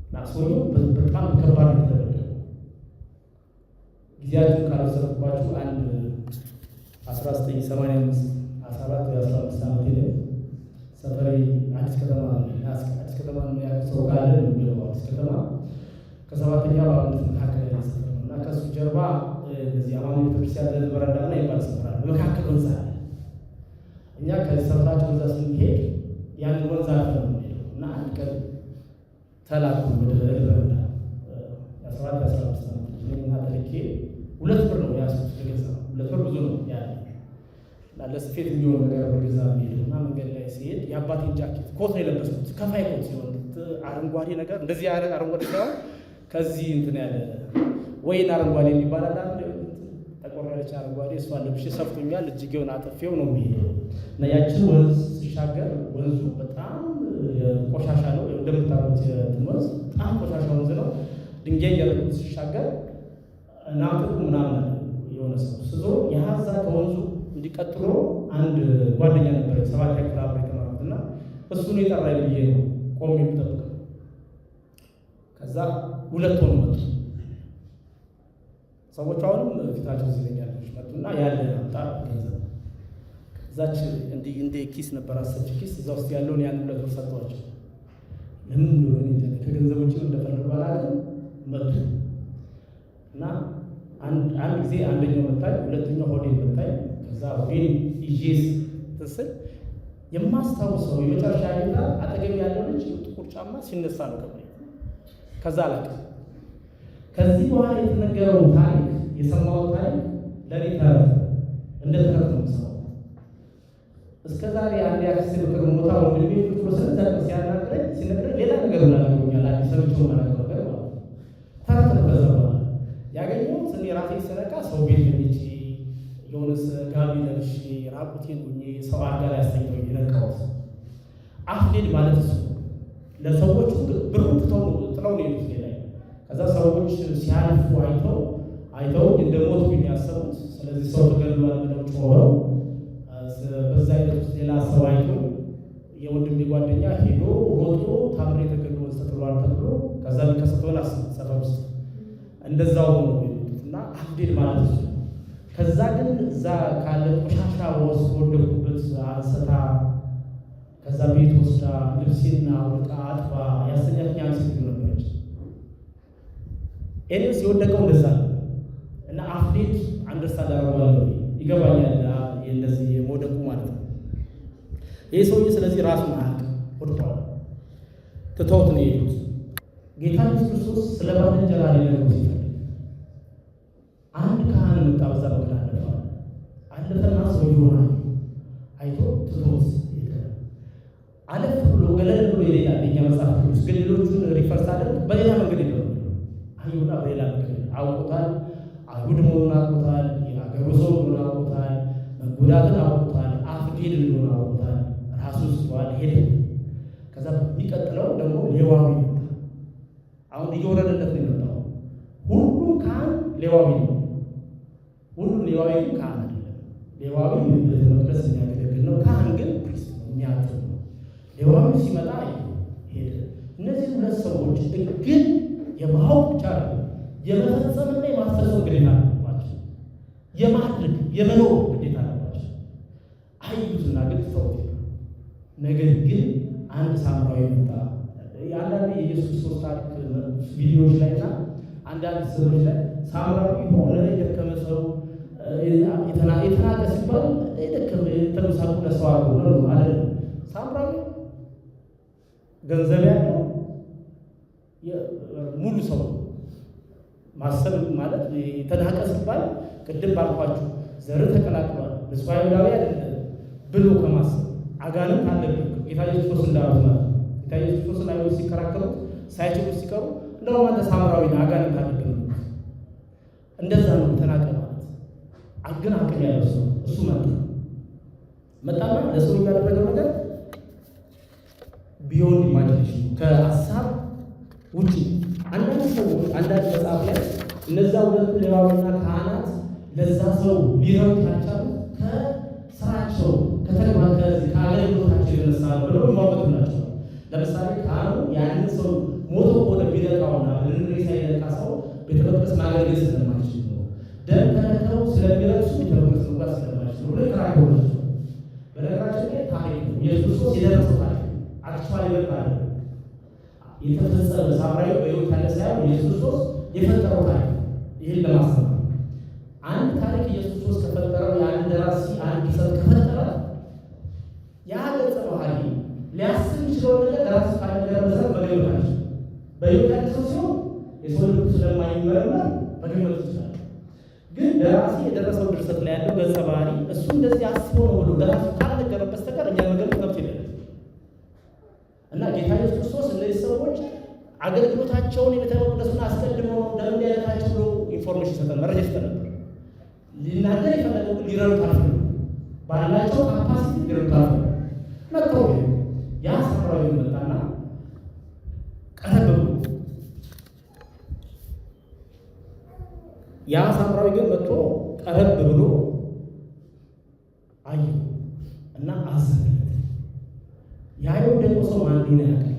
እና ሰውየው በጣም ከባድ ተደረገ። ጊዜያችሁን ካልወሰድኩባችሁ አንድ 1985 14 15 ዓመት ላይ ሰፈሬ አዲስ ከተማ ነው ያለው ሰው ካለ ነው አዲስ ከተማ ከሰባተኛ በአመት መካከል ያለው እና ከሱ ጀርባ እዚህ አማኑ ቤተክርስቲያን ለበረዳና ይባል ሰፈራ በመካከል ወንዝ አለ። እኛ ከሰፈራችን ወንዝ ስንሄድ ያን ወንዝ አልፈን ነው እና አንድ ቀን ተላኩ ወደ በረዳ 14 15 ዓመት እና ተልኬ 2 ብር ነው ያስኩት ለገዛ 2 ብር ብዙ ነው ያለ ለስፌት የሚሆን ነገር በገዛ የሚሄድ እና መንገድ ላይ ሲሄድ የአባቴን ጃኬት ኮት ነው የለበስኩት። ከፋይ ኮት ሲሆን አረንጓዴ ነገር እንደዚህ ያለ አረንጓዴ ሳይሆን ከዚህ እንትን ያለ ወይን አረንጓዴ የሚባል አለ ጠቆር ያለች አረንጓዴ እሷን ለብሼ ሰፍቶኛል። እጅጌውን አጥፌው ነው የሚሄደው እና ያችን ወንዝ ሲሻገር ወንዙ በጣም ቆሻሻ ነው። እንደምታውቁት ወንዝ በጣም ቆሻሻ ወንዝ ነው። ድንጋይ እያደረጉት ሲሻገር ናፍቁ ምናምን የሆነ ሰው ስዞ የሀዛ ከወንዙ እንዲቀጥሎ አንድ ጓደኛ ነበር 7ኛ ክፍል አብሬ ተማርኩት እና እሱ ነው የጠራኝ ብዬ ነው ቆሜ የምጠብቀው። ከዛ 2 ሆኖ መጡ ሰዎች። አሁንም ፊታቸው ይለኛል መጡና ያለ አምጣ ገንዘብ እዛች እንደ ኪስ ነበር አሰች ኪስ እዛ ውስጥ ያለውን ያን 2 ብር ሰጥቷቸው ለምን እንደሆነ እንጂ ከገንዘብ ውጭ እንደፈለጉ ባላለ መጡ። እና አንድ ጊዜ አንደኛው መታኝ፣ ሁለተኛው ሆዴ መታኝ። ከዛ ሆዴን ይዤ ስትስል የማስታውሰው የመጨረሻ ጌታ አጠገብ ያለው ልጅ ጥቁር ጫማ ሲነሳ ነው ከመሬት። ከዛ አለቀ። ከዚህ በኋላ የተነገረው ታሪክ የሰማው ታሪክ ለኔ ተረት እንደ ተረት ነው የምሰማው። እስከ ዛሬ አንድ ያክስ ምክር ሞታ ወንድሜ ፍቅሩ ስለዘቀ ሲነግረኝ ሌላ ነገር ሆናለኛል። አዲስ ሰምቼው ማለት ነው ተረት ነው። ከዛ በኋላ ያገኘሁት እኔ ራሴ ስነቃ ሰው ቤት ልጅ የሆነስ ጋቢ ለብሼ ራቁቴን ሆኜ ሰው አልጋ ላይ አስተኛኝ የነቃሁት። አፍዴድ ማለት እሱ ለሰዎች ብሩን ጥለው ነው የሄዱት ላይ። ከዛ ሰዎች ሲያልፉ አይተው እንደሞቱ ያሰቡት። ስለዚህ ሰው ተገድሏል ብለው ጮኸው በዛ አይነት ውስጥ ሌላ ሰው አይቶ የወንድሜ ጓደኛ ሄዶ ሮጦ ታምሬ ተገድሎ ተጥሏል ተብሎ ከዛ ሊከሰተውን ሰፈር ውስጥ እንደዛው ነው እና አፍዴድ ማለት እሱ። ከዛ ግን እዛ ካለ ቆሻሻ ወደኩበት አንስታ ከዛ ቤት ወስዳ ልብሴና ወጣ አጥባ ያስተኛችኝ አንድ ሴት ነበረች። ኤኒስ የወደቀው እንደዛ ነው እና አፍዴድ አንደርስታንድ አደርገዋለሁ፣ ይገባኛል እንደዚህ የመውደቁ ማለት ነው። ይህ ሰውዬ ስለዚህ ራሱን አያውቅም፣ ወድቋል። ትተውት ነው የሄዱት። ጌታ ኢየሱስ ክርስቶስ ስለ ባልንጀራ ሊነግረው ሲፈልግ አንድ ካህን መጣ። በዛ በኩል አለፈና ሰውዬውን አይቶ ትቶት ሄደ። አለፍ ብሎ ገለል ብሎ ይሄዳል። የእኛ መጽሐፍ ቅዱስ ግን ሌሎቹን ሪፈርስ አድርግ በሌላ መንገድ ይለው አይሁዳ በሌላ መንገድ አውቆታል። አይሁድ መሆኑን አውቆታል። የሀገሩ ሰው መሆኑን አውቆታል። መጎዳትን አውቆታል። አፍዴድ እንደሆነ አውቆታል። ራሱ ስቷል፣ ሄደ። ከዛ የሚቀጥለው ደግሞ ሌዋዊ መጣ። አሁን እየወረደለት ነው የመጣው። ሁሉም ካህን ሌዋዊ ነው። ሁሉም ሌዋዊ ካህን አይደለም። ሌዋዊ ቤተ መቅደስ የሚያገለግል ነው። ካህን ግን ፕሪስት ነው፣ የሚያጥብ ነው። ሌዋዊ ሲመጣ ሄደ። እነዚህ ሁለት ሰዎች ግን የማወቅ ብቻ ነው የመፈጸምና የማስፈጸም ግዴታ አለባቸው። የማድረግ የመኖር ግዴታ አለባቸው። አዩትና ግን ተውት። ነገር ግን አንድ ሳምራዊ መጣ። አንዳንድ የኢየሱስ ክርስቶስ ታሪክ ቪዲዮዎች ላይ እና አንዳንድ ስዕሎች ላይ ሳምራዊ የሆነ የደከመ ሰው የተናቀ ሲባል የደከመ የተመሳቁ ሰው አድርጎ ነው አይደለም። ሳምራዊ ገንዘብ ያለው ሙሉ ሰው ማሰብ ማለት የተናቀ ሲባል ቅድም ባልኳችሁ ዘር ተቀላቅሏል ንጹሕ አይሁዳዊ አይደለም ብሎ ከማሰብ አጋንንት አለብን ጌታ ኢየሱስ ክርስቶስ እንዳሉት ማለት ጌታ ኢየሱስ ክርስቶስ ላይ ሲከራከሩ ሳይችሉ ሲቀሩ እንደውም አንተ ሳምራዊ አጋንንት አለብን እንደዛ ነው ተናቀ ማለት አግን አቅም ያለው ሰው እሱ መጣና ለሰው ያደረገው ነገር ቢዮንድ ኢማጂኔሽን ከሀሳብ ውጪ። አንዳንድ ሰዎች አንዳንድ መጽሐፍ ላይ እነዛ ሁለቱ ሌዋዊና ካህናት ለዛ ሰው ሊረዱ ካልቻሉ ከስራቸው ከአገልግሎታቸው የተነሳ ብለው ይሟገቱ ናቸው። ለምሳሌ ካህኑ ያንን ሰው ሞቶ ሆነ ቢነቃውና ሬሳ የነቃ ሰው ቤተ መቅደስ ማገልገል ስለማይችል ነው፣ ደም ተነክተው ስለሚረሱ ቤተ መቅደስ መግባት ስለማይችል ብሎ ይከራከሩ ናቸው። በነገራችን ላይ ታሪክ ነው ኢየሱስ ክርስቶስ የደረሰው ታሪክ አክቹዋሊ ይበቃል የተፈጸመ ሳምራዊ በሕይወት ያለ ሳይሆን ኢየሱስ ክርስቶስ የፈጠረው ታሪክ። ይህን ለማስተማር አንድ ታሪክ ኢየሱስ ክርስቶስ ከፈጠረው የአንድ ደራሲ አንድ ሰው ከፈጠረ ያ ገጸ ባህሪ ሊያስብ የሚችለው ነገር ደራሲ ካለነገር መሰረት መገመት አይችልም። በሕይወት ያለ ሰው ሲሆን የሰው ልብ ስለማይመረመር መገመት ይችላል። ግን ደራሲ የደረሰው ድርሰት ላይ ያለው ገጸ ባህሪ እሱ እንደዚህ አስቦ ነው ብሎ ደራሲ ካልነገረ በስተቀር እኛ መገመት መብት የለም። እና ጌታ ኢየሱስ ክርስቶስ እነዚህ ሰዎች አገልግሎታቸውን የቤተ መቅደሱን አስቀድመው እንደምን ያለታቸው ብሎ ኢንፎርሜሽን ሰጠን፣ መረጃ ሰጠን ነበር። ሊናገር የፈለገው ሊረዱት አልፈለጉም። ባላቸው ካፓሲቲ ሊረዱት አልፈለጉም። መጥተው ያ ሳምራዊ መጣና ቀረብ ብሎ ያ ሳምራዊ ግን መጥቶ ቀረብ ብሎ አየው እና አዘነለት። ያ የወደቀው ሰው ማን ነው ያውቃል?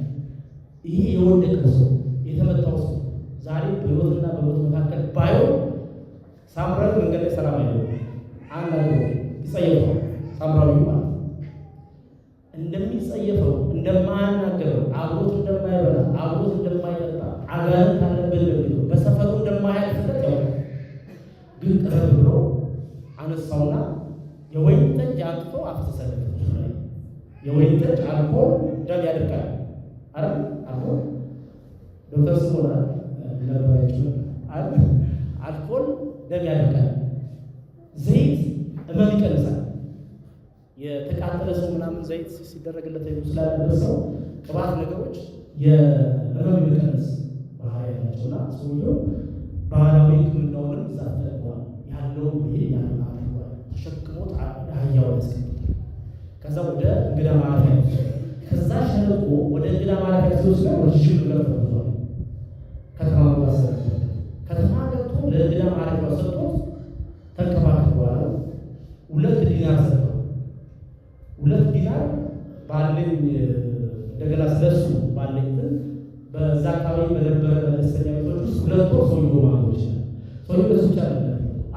ይሄ የወደቀው ሰው የተመታው ሰው ዛሬ በሕይወትና በሞት መካከል ባይሆን ሳምራዊ መንገድ ላይ ሰላም አይደለም። አንድ አገር ይጸየፈው ሳምራዊ ማለት እንደሚጸየፈው እንደማያናገረው አብሮት እንደማይበላ አብሮት እንደማይጠጣ አጋንንት አለበት በሰፈሩ እንደማያልፍለት ያውቃል። የወይን ጠጅ አልኮል ደም ያደርጋል። አረ አልኮል ዶክተር ስሞላ ለባያችሁ አልኮል ደም ያደርጋል። ዘይት ህመም ይቀንሳል። የተቃጠለ ሰው ምናምን ዘይት ሲደረግለት ስላለበሰው ቅባት ነገሮች የህመም ይቀንስ ባህሪ ያላቸውና ሰውየው ባህላዊ ሕክምናውንም እዛ ተጠቅሟል። ያለው ይሄ ያለው አድርጓል። ተሸክሞት አህያው ያስቀምጣል። ከዛ ወደ እንግዳ ማረፊያ ከዛ ሸለቆ ወደ እንግዳ ማረፊያ ሲወስደው ረዥም ነገር ተብሏል። ከተማ ገብቶ ለእንግዳ ማረፊያው ሰጥቶት ተንከባክቧል። 2 ዲናር ሰጥቷል። 2 ዲናር ባለኝ እንደገና ስለሱ ባለኝ በዛ አካባቢ በነበረ መለስተኛ ቤቶች ውስጥ 2 ወር ሰውየው ማኖር ይችላል። ሰውየው ለሱ ብቻ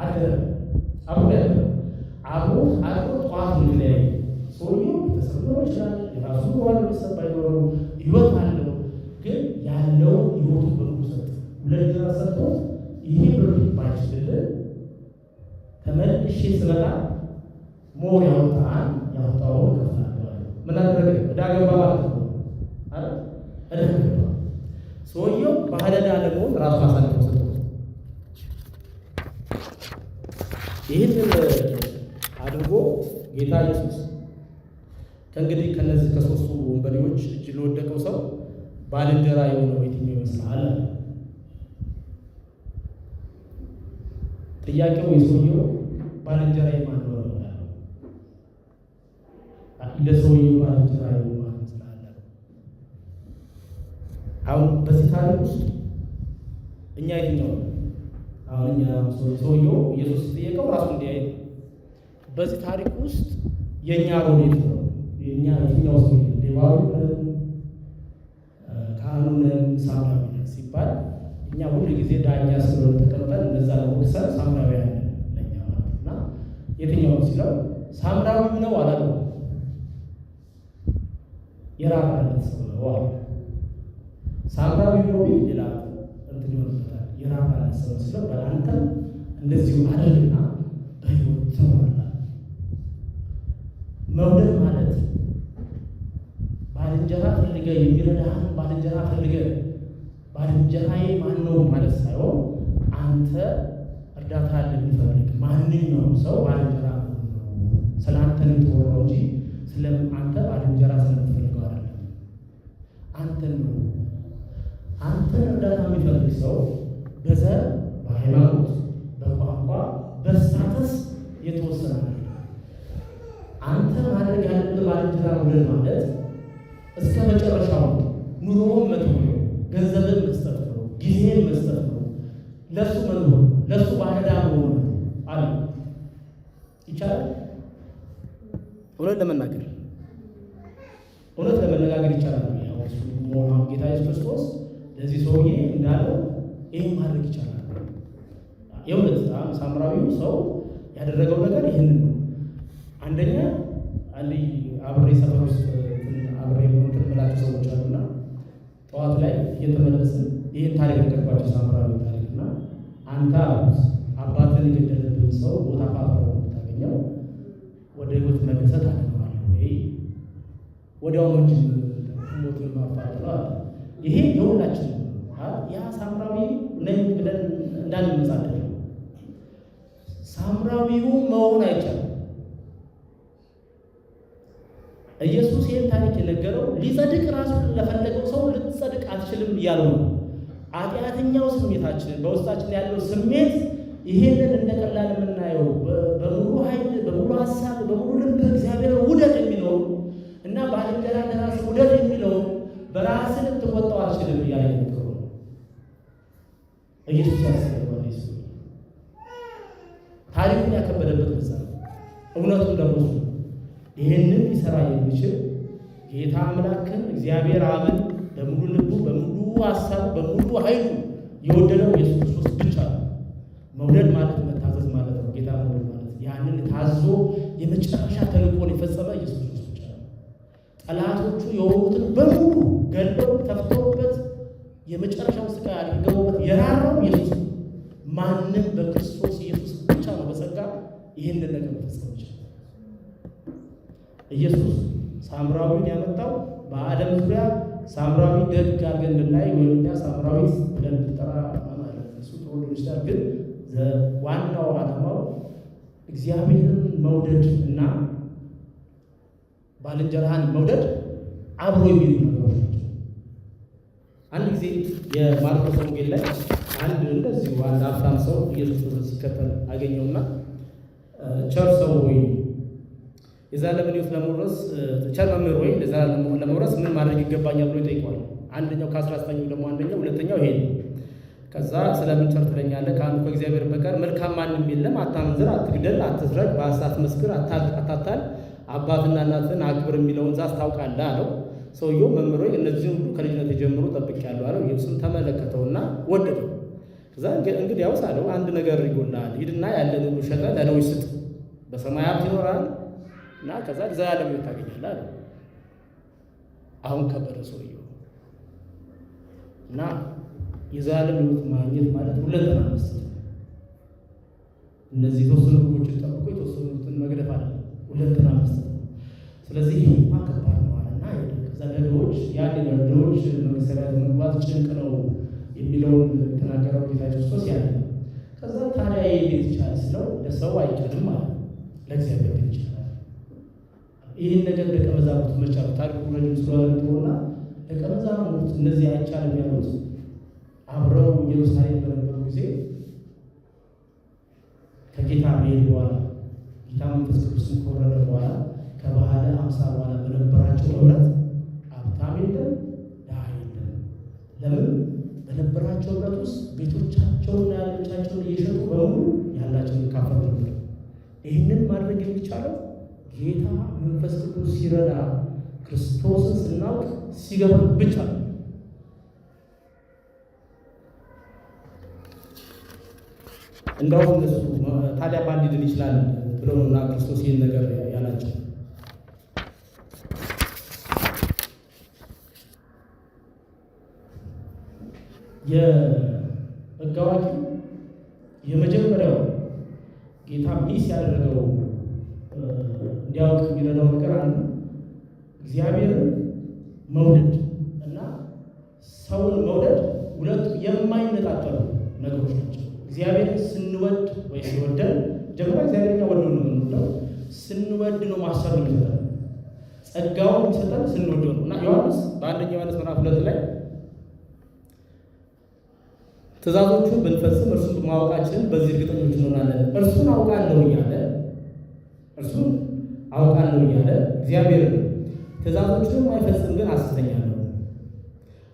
አደረ አብሮ ጠዋት ላይ ሰውየው ተሰብሮ ይችላል። የራሱ ዋለ ቤተሰብ ባይኖረው ህይወት አለው። ግን ያለው ህይወቱን በሙሉ ሰጠ። 2 ዲናር ሰጥቶ ይሄ ብር ባይችልልን ተመልሼ ስመጣ ሞር ያወጣውን ከፍላለሁ። ምን አደረገ? ዕዳ ገባ ማለት ነው አይደል? ዕዳ ገባ። ሰውየው ባለዕዳ ለመሆን ራሱ አሳልፎ ሰጠው። ይህንን አድርጎ ጌታ ኢየሱስ ከእንግዲህ ከነዚህ ከ3ቱ ወንበዴዎች እጅ ለወደቀው ሰው ባልንጀራ የሆነው የትኛው ይመስልሃል? ጥያቄው የሰውየው ባልንጀራ የማን ነው? ለሰውየው ባልንጀራ የማን ይመስልሃል? አሁን በዚህ ታሪክ ውስጥ እኛ የትኛው አሁን እኛ ሰውየው ኢየሱስ ጠየቀው ራሱ እንዲያይ በዚህ ታሪክ ውስጥ የኛ ሮሌት ነው። የኛ የትኛው ሰው ሌዋዊ ካህኑን ሳምራዊ ሲባል እኛ ሁሉ ጊዜ ዳኛ ስለሆነ ተቀምጠን እንደዛ ነው ወቅሰን ሳምራዊ ያለ ለኛ ማለትና የትኛው ሲለው ሳምራዊ ነው አላለው። የራራለት ሰው ነው አለ። ሳምራዊ ነው ሌላ እንትን ይሆንበታል። የራራለት ሰው ሲለው በአንተም እንደዚሁ አድርግና በሕይወት ትኖራለህ። መውደድ ማለት ባልንጀራ ፈልገህ የሚረዳህን ባልንጀራ ፈልገህ ባልንጀራዬ ማን ነው ማለት ሳይሆን አንተ እርዳታ ለሚፈልግ ማንኛውም ሰው ባልንጀራ ነው። ስለ አንተ ነው የተወራው እንጂ አንተ ባልንጀራ ስለምትፈልገው አይደለም። አንተ ነው እርዳታ የሚፈልግ ሰው በዘር፣ በሃይማኖት፣ በቋንቋ፣ በስታተስ የተወሰነ ነው። አንተ ማድረግ ያለብህ ባልንጀራ መውደድ ማለት እስከ መጨረሻው ኑሮውን መተው ነው፣ ገንዘብን መስጠት ነው፣ ጊዜን መስጠት ነው፣ ለሱ መኖር፣ ለሱ ባለዕዳ መሆን አለ። ይቻላል? እውነት ለመናገር ይቻላል። ጌታ ኢየሱስ ክርስቶስ ለዚህ ሰውዬ እንዳለው ይህን ማድረግ ይቻላል። የእውነት ሳምራዊው ሰው ያደረገው ነገር ይህንን ነው። አንደኛ አብሬ ሰፈር ውስጥ አብሬ የምንላቸው ሰዎች አሉና ጠዋት ላይ እየተመለስን ይህን ታሪክ ነገርኳቸው። ሳምራዊ ታሪክና አንተ አባትን የገደለብን ሰው ቦታ ፋፍረው የምታገኘው ወደ ህይወት መለሰት አድነዋለሁ ወይ ወዲያውኑ እንጂ ሞትን ማፋጠለው አለ። ይሄ የሁላችን ያ ሳምራዊ ነኝ ብለን እንዳንመጻደቅ ሳምራዊው መሆን አይቻልም። ኢየሱስ ይህን ታሪክ የነገረው ሊጸድቅ ራሱን ለፈለገው ሰው ልትጸድቅ አትችልም እያለው ነው። ኃጢአተኛው ስሜታችን በውስጣችን ያለው ስሜት ይሄንን እንደ ቀላል የምናየው በሙሉ ኃይል፣ በሙሉ ሀሳብ፣ በሙሉ ልብ እግዚአብሔር ውደድ የሚለው እና ባልንጀራ ለራስ ውደድ የሚለው በራስህ ልትወጣው አትችልም እያለ ነው ኢየሱስ ያስገባል። ታሪኩን ያከበደበት በዛ ነው። እውነቱን ደግሞ ይህንን ሊሰራ የሚችል ጌታ አምላክን እግዚአብሔር አብን በሙሉ ልቡ፣ በሙሉ ሀሳቡ፣ በሙሉ ኃይሉ የወደደው ኢየሱስ ክርስቶስ ብቻ ነው። መውደድ ማለት መታዘዝ ማለት ነው። ጌታ መውደድ ማለት ያንን ታዞ የመጨረሻ ተልእኮን የፈጸመ ኢየሱስ ክርስቶስ ብቻ ነው። ጠላቶቹ የሆኑትን በሙሉ ገለው ተፍተውበት የመጨረሻውን ስቃይ አድርገውበት የራራው ኢየሱስ ነው። ማንም በክርስቶስ ኢየሱስ ብቻ ነው በጸጋ ይህንን ነገር መፈጸም ይችላል። ኢየሱስ ሳምራዊን ያመጣው በዓለም ዙሪያ ሳምራዊ ደግ አድርገን እንድናይ ወይም እኛ ሳምራዊት ብለን እንድንጠራ ማለት እሱ ተወልዶ ይችላል። ግን ዋናው ዓላማው እግዚአብሔርን መውደድ እና ባልንጀራህን መውደድ አብሮ የሚሄዱ ነገሮች ናቸው። አንድ ጊዜ የማርቆስ ወንጌል ላይ አንድ እንደዚሁ አንድ ሀብታም ሰው ኢየሱስን ሲከተል አገኘውና ቸር ሰው ወይ የዘላለም ሕይወት ለመውረስ ቸር መምህር ወይ ለዘላለም ለመውረስ ምን ማድረግ ይገባኛል ብሎ ይጠይቀዋል። አንደኛው ከ19ኛው ደግሞ አንደኛው ሁለተኛው ይሄ ነው። ከዛ ስለምን ቸር ትለኛለህ? ከአንዱ ከእግዚአብሔር በቀር መልካም ማንም የለም። አታመንዝር፣ አትግደል፣ አትስረቅ፣ በሐሰት መስክር፣ አታታል፣ አባትና እናትህን አክብር የሚለውን ዛዝ ታውቃለህ አለው። ሰውየው መምህር ሆይ እነዚህን ሁሉ ከልጅነት ጀምሮ ጠብቄአለሁ አለው። ኢየሱስም ተመለከተውና ወደደው። ከዛ እንግዲያውስ አለው አንድ ነገር ይጎልሃል፣ ሂድና ያለን ሁሉ ሸጠህ ለድሆች ስጥ፣ በሰማይ ሀብት ይኖራል እና ከዛ ዘላለም ሕይወት ታገኛለህ አለው። አሁን ከበረ ሰውየው እና የዘላለም ሕይወት ማግኘት ማለት ሁለንተና መስጠት ነው። እነዚህ የተወሰኑ ሕጎችን ጠብቆ የተወሰኑትን መግደፍ አለ፣ ሁለንተና መስጠት ነው። ስለዚህ ይህማ ከባድ ነው አለና ከዛ ለድሆች ያን ለድሆች መንግሥተ ሰማያት መግባት ጭንቅ ነው የሚለውን የተናገረው ጌታ ክርስቶስ ያለ። ከዛ ታዲያ እንዴት ይቻላል ስለው ለሰው አይቻልም ማለት ለእግዚአብሔር ግን ይቻላል። ይህን ነገር ደቀ መዛሙርት መቻሉ ታሪኩ ረጅም ስለሆነ ተውና ደቀ መዛሙርት እነዚህ አይቻልም ያሉት አብረው ኢየሩሳሌም በነበሩ ጊዜ ከጌታ መሄድ በኋላ ጌታ መንፈስ ቅዱስን ከወረደ በኋላ ከባህለ አምሳ በኋላ በነበራቸው ህብረት ሀብታም የለም ድሃ የለም። ለምን? በነበራቸው ህብረት ውስጥ ቤቶቻቸውና ያሎቻቸውን እየሸጡ በሙሉ ያላቸውን ይካፈሉ ነበር። ይህንን ማድረግ የሚቻለው ጌታ መንፈስ ቅዱስ ሲረዳ ክርስቶስን ስናውቅ ሲገባ ብቻ ነው። እንደውም እነሱ ታዲያ ማን ሊድን ይችላል ብለው ነውና ክርስቶስ ይህን ነገር ያላቸው። የሕግ አዋቂው የመጀመሪያው ጌታ ሚስ ያደረገው እንዲያውቅ የሚረዳው ነገር አንዱ እግዚአብሔርን መውደድ እና ሰውን መውደድ ሁለቱ የማይነጣጠሉ ነገሮች ናቸው። እግዚአብሔርን ስንወድ ወይ ሲወደን ጀምሮ እግዚአብሔርኛ ወዶ ነው የምንወደው። ስንወድ ነው ማሰብ የሚሰጠን ጸጋውን የሚሰጠን ስንወደው ነው እና ዮሐንስ በአንደኛ ዮሐንስ ምዕራፍ 2 ላይ ትእዛዞቹን ብንፈጽም እርሱን በማወቃችን በዚህ እርግጠኞች እንሆናለን። እርሱን አውቃለሁ እያለ እግዚአብሔር ትእዛዞቹን የማይፈጽም ግን ሐሰተኛ ነው፣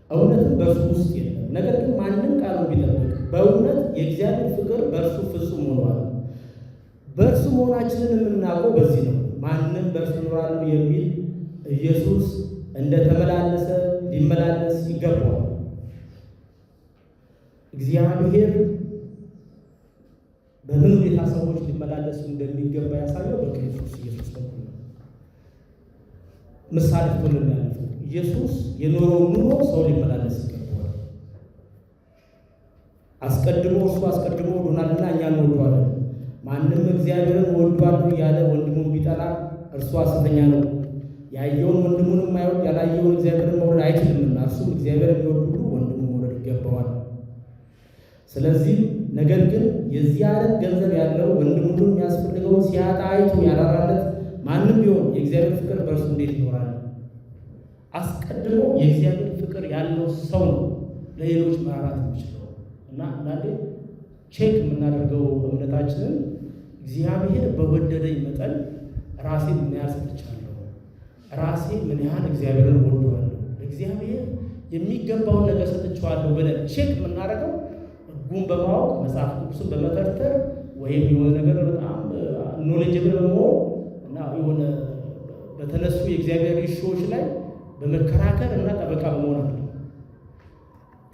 እውነትም በእርሱ ውስጥ የለም። ነገር ግን ማንም ቃሉን ቢጠብቅ በእውነት የእግዚአብሔር ፍቅር በእርሱ ፍጹም ሆኗል። በእርሱ መሆናችንን የምናውቀው በዚህ ነው። ማንም በእርሱ ይኖራል የሚል ኢየሱስ እንደተመላለሰ ሊመላለስ ይገባዋል። እግዚአብሔር በምን ሁኔታ ሰዎች ሊመላለሱ እንደሚገባ ያሳየው በክርስቶስ ኢየሱስ በኩል ነው። ምሳሌ ሁሉን ያለፈው ኢየሱስ የኖረውን ኑሮ ሰው ሊመላለስ ይገባዋል። አስቀድሞ እርሱ አስቀድሞ ወዶናልና እኛ እንወደዋለን። ማንም እግዚአብሔርን እወደዋለሁ ያለ ወንድሙን ቢጠላ እርሱ ሐሰተኛ ነው። ያየውን ወንድሙን የማይወድ ያላየውን እግዚአብሔርን መውደድ አይችልምና እርሱም እግዚአብሔር የሚወድ ሁሉ ወንድሙን መውደድ ይገባዋል። ስለዚህ ነገር ግን የዚህ ዓለም ገንዘብ ያለው ወንድሙን የሚያስፈልገውን ሲያጣ አይቶ ያራራለት ማንም ቢሆን የእግዚአብሔር ፍቅር በእርሱ እንዴት ይኖራል? አስቀድሞ የእግዚአብሔር ፍቅር ያለው ሰው ነው ለሌሎች መራራት የሚችለው። እና አንዳንዴ ቼክ የምናደርገው እምነታችንን እግዚአብሔር በወደደኝ መጠን ራሴ ምን ያህል ሰጥቻለሁ፣ ራሴ ምን ያህል እግዚአብሔርን ወደዋለሁ፣ እግዚአብሔር የሚገባውን ነገር ሰጥቼዋለሁ ብለን ቼክ የምናደርገው ሕጉን በማወቅ መጽሐፍ ቅዱስን በመተርተር ወይም የሆነ ነገር በጣም ኖሌጅብል በመሆን እና የሆነ በተነሱ የእግዚአብሔር ኢሹዎች ላይ በመከራከር እና ጠበቃ በመሆን አለ።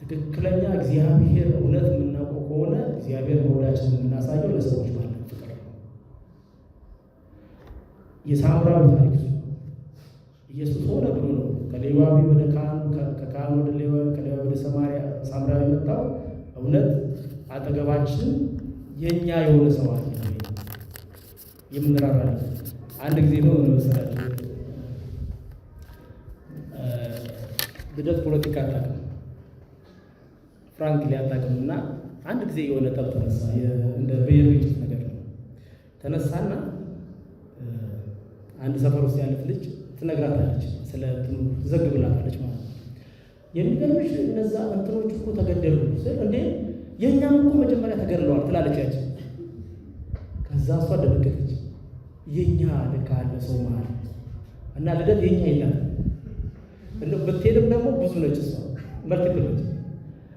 ትክክለኛ እግዚአብሔር እውነት የምናውቀው ከሆነ እግዚአብሔር መውደዳችንን የምናሳየው ለሰዎች ማለት ፍቅር ነው። የሳምራዊ ታሪክ ኢየሱስ ሆነ ብሎ ነው ከሌዋዊ ወደ ካህኑ፣ ከካህኑ ወደ ሌዋዊ፣ ከሌዋዊ ወደ ሳምራዊ መጣው። እውነት አጠገባችን የኛ የሆነ ሰው አለ የምንራራለን። አንድ ጊዜ ነው መሰላችሁ ልደት ፖለቲካ አታውቅም፣ ፍራንክሊ አታውቅም። እና አንድ ጊዜ የሆነ ጠብ ተነሳ፣ እንደ ብሔር ግጭት ነገር ነው ተነሳና አንድ ሰፈር ውስጥ ያለች ልጅ ትነግራታለች፣ ስለ ትዘግብላታለች ማለት ነው። የሚገርምሽ እነዛ እንትኖች እኮ ተገደሉ ስል እንዴ የእኛም እኮ መጀመሪያ ተገድለዋል ትላለች ያች። ከዛ እሷ ደነገጠች። የኛ ልክ አለ ሰው መሀል እና ልደት የኛ ይላል እንደ ብትሄድም ደግሞ ብዙ ነች እሷ መልቲፕል ነች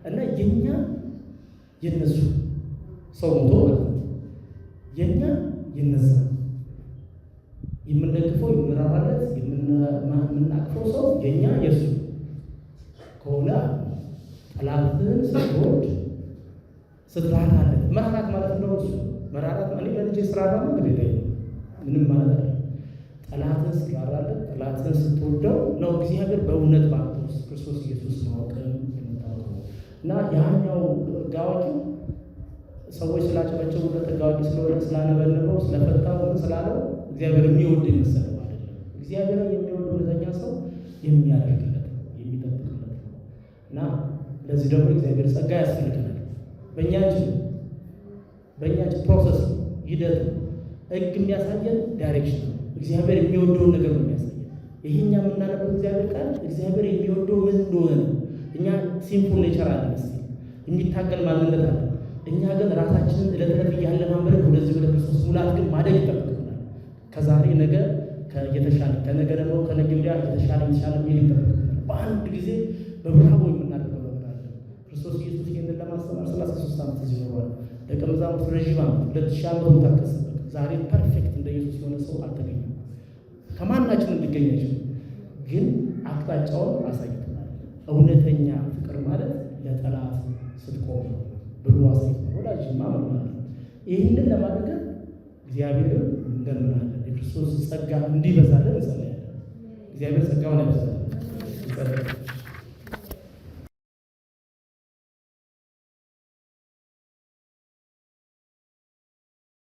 እና የኛ የነሱ ሰው ሞቶ ማለት ነው የኛ የነዛ የምንደግፈው የምንራራለት የምናቅፈው ሰው የኛ የሱ ከሆነ ጠላትን ስትወድ ስትራራለት መራራት ማለት ነው። እሱ መራራት ማለት ለልጅ ስራራ ነው ግዴታ ምንም ማለት አይደለም። ጠላትን ስትራራለት ጠላትን ስትወደው ነው እግዚአብሔር በእውነት ባንተ ውስጥ ክርስቶስ ኢየሱስ ማወቅን የምታውቀው። እና ያኛው ጋዋቂ ሰዎች ስላጨበጨቡለት ጋዋቂ ስለሆነ ስላነበነበው ስለፈታው ምን ስላለው እግዚአብሔር የሚወድ ይመስለው አይደለም። እግዚአብሔር የሚወድ እውነተኛ ሰው የሚያደርግለት የሚጠብቅለት ነው። እና ለዚህ ደግሞ እግዚአብሔር ጸጋ ያስፈልገናል። በእኛችን ፕሮሰስ ሂደት ህግ የሚያሳየን ዳይሬክሽን ነው። እግዚአብሔር የሚወደውን ነገር ነው የሚያሳየን። ይሄኛ የምናነበው እግዚአብሔር ቃል እግዚአብሔር የሚወደው ምን እንደሆነ ነው። እኛ ሲምፕል ኔቸር አለ መሰለኝ የሚታገል ማንነት አለ። እኛ ግን ራሳችንን ዕለት ዕለት እያለማመድን ወደዚህ ወደ ክርስቶስ ሙላት ግን ማደግ ይጠበቅብናል። ከዛሬ ነገ የተሻለ ከነገ ደግሞ ከነገ ወዲያ የተሻለ የሚል ይጠበቅብናል። በአንድ ጊዜ በብራቦ የምናደርገው ነገር አለ። ክርስቶስ ኢየሱስ ይህንን ለማስተማር 33 ዓመት እዚህ ኖሯል። ደቀ መዛሙርት ረዥም ዓመት 2000 ዓመት ታከሰበት። ዛሬ ፐርፌክት እንደ ኢየሱስ የሆነ ሰው አልተገኘም። ከማናችንም ሊገኝ አይችልም። ግን አቅጣጫውን አሳይቶናል። እውነተኛ ፍቅር ማለት ለጠላት ስትቆም ብሎ አሳይቶ ወዳጅማ ማለት ነው። ይህንን ለማድረግ እግዚአብሔርን እንደምናለን። የክርስቶስ ጸጋ እንዲበዛልን እንጸልያለን። እግዚአብሔር ጸጋውን ያበዛልን።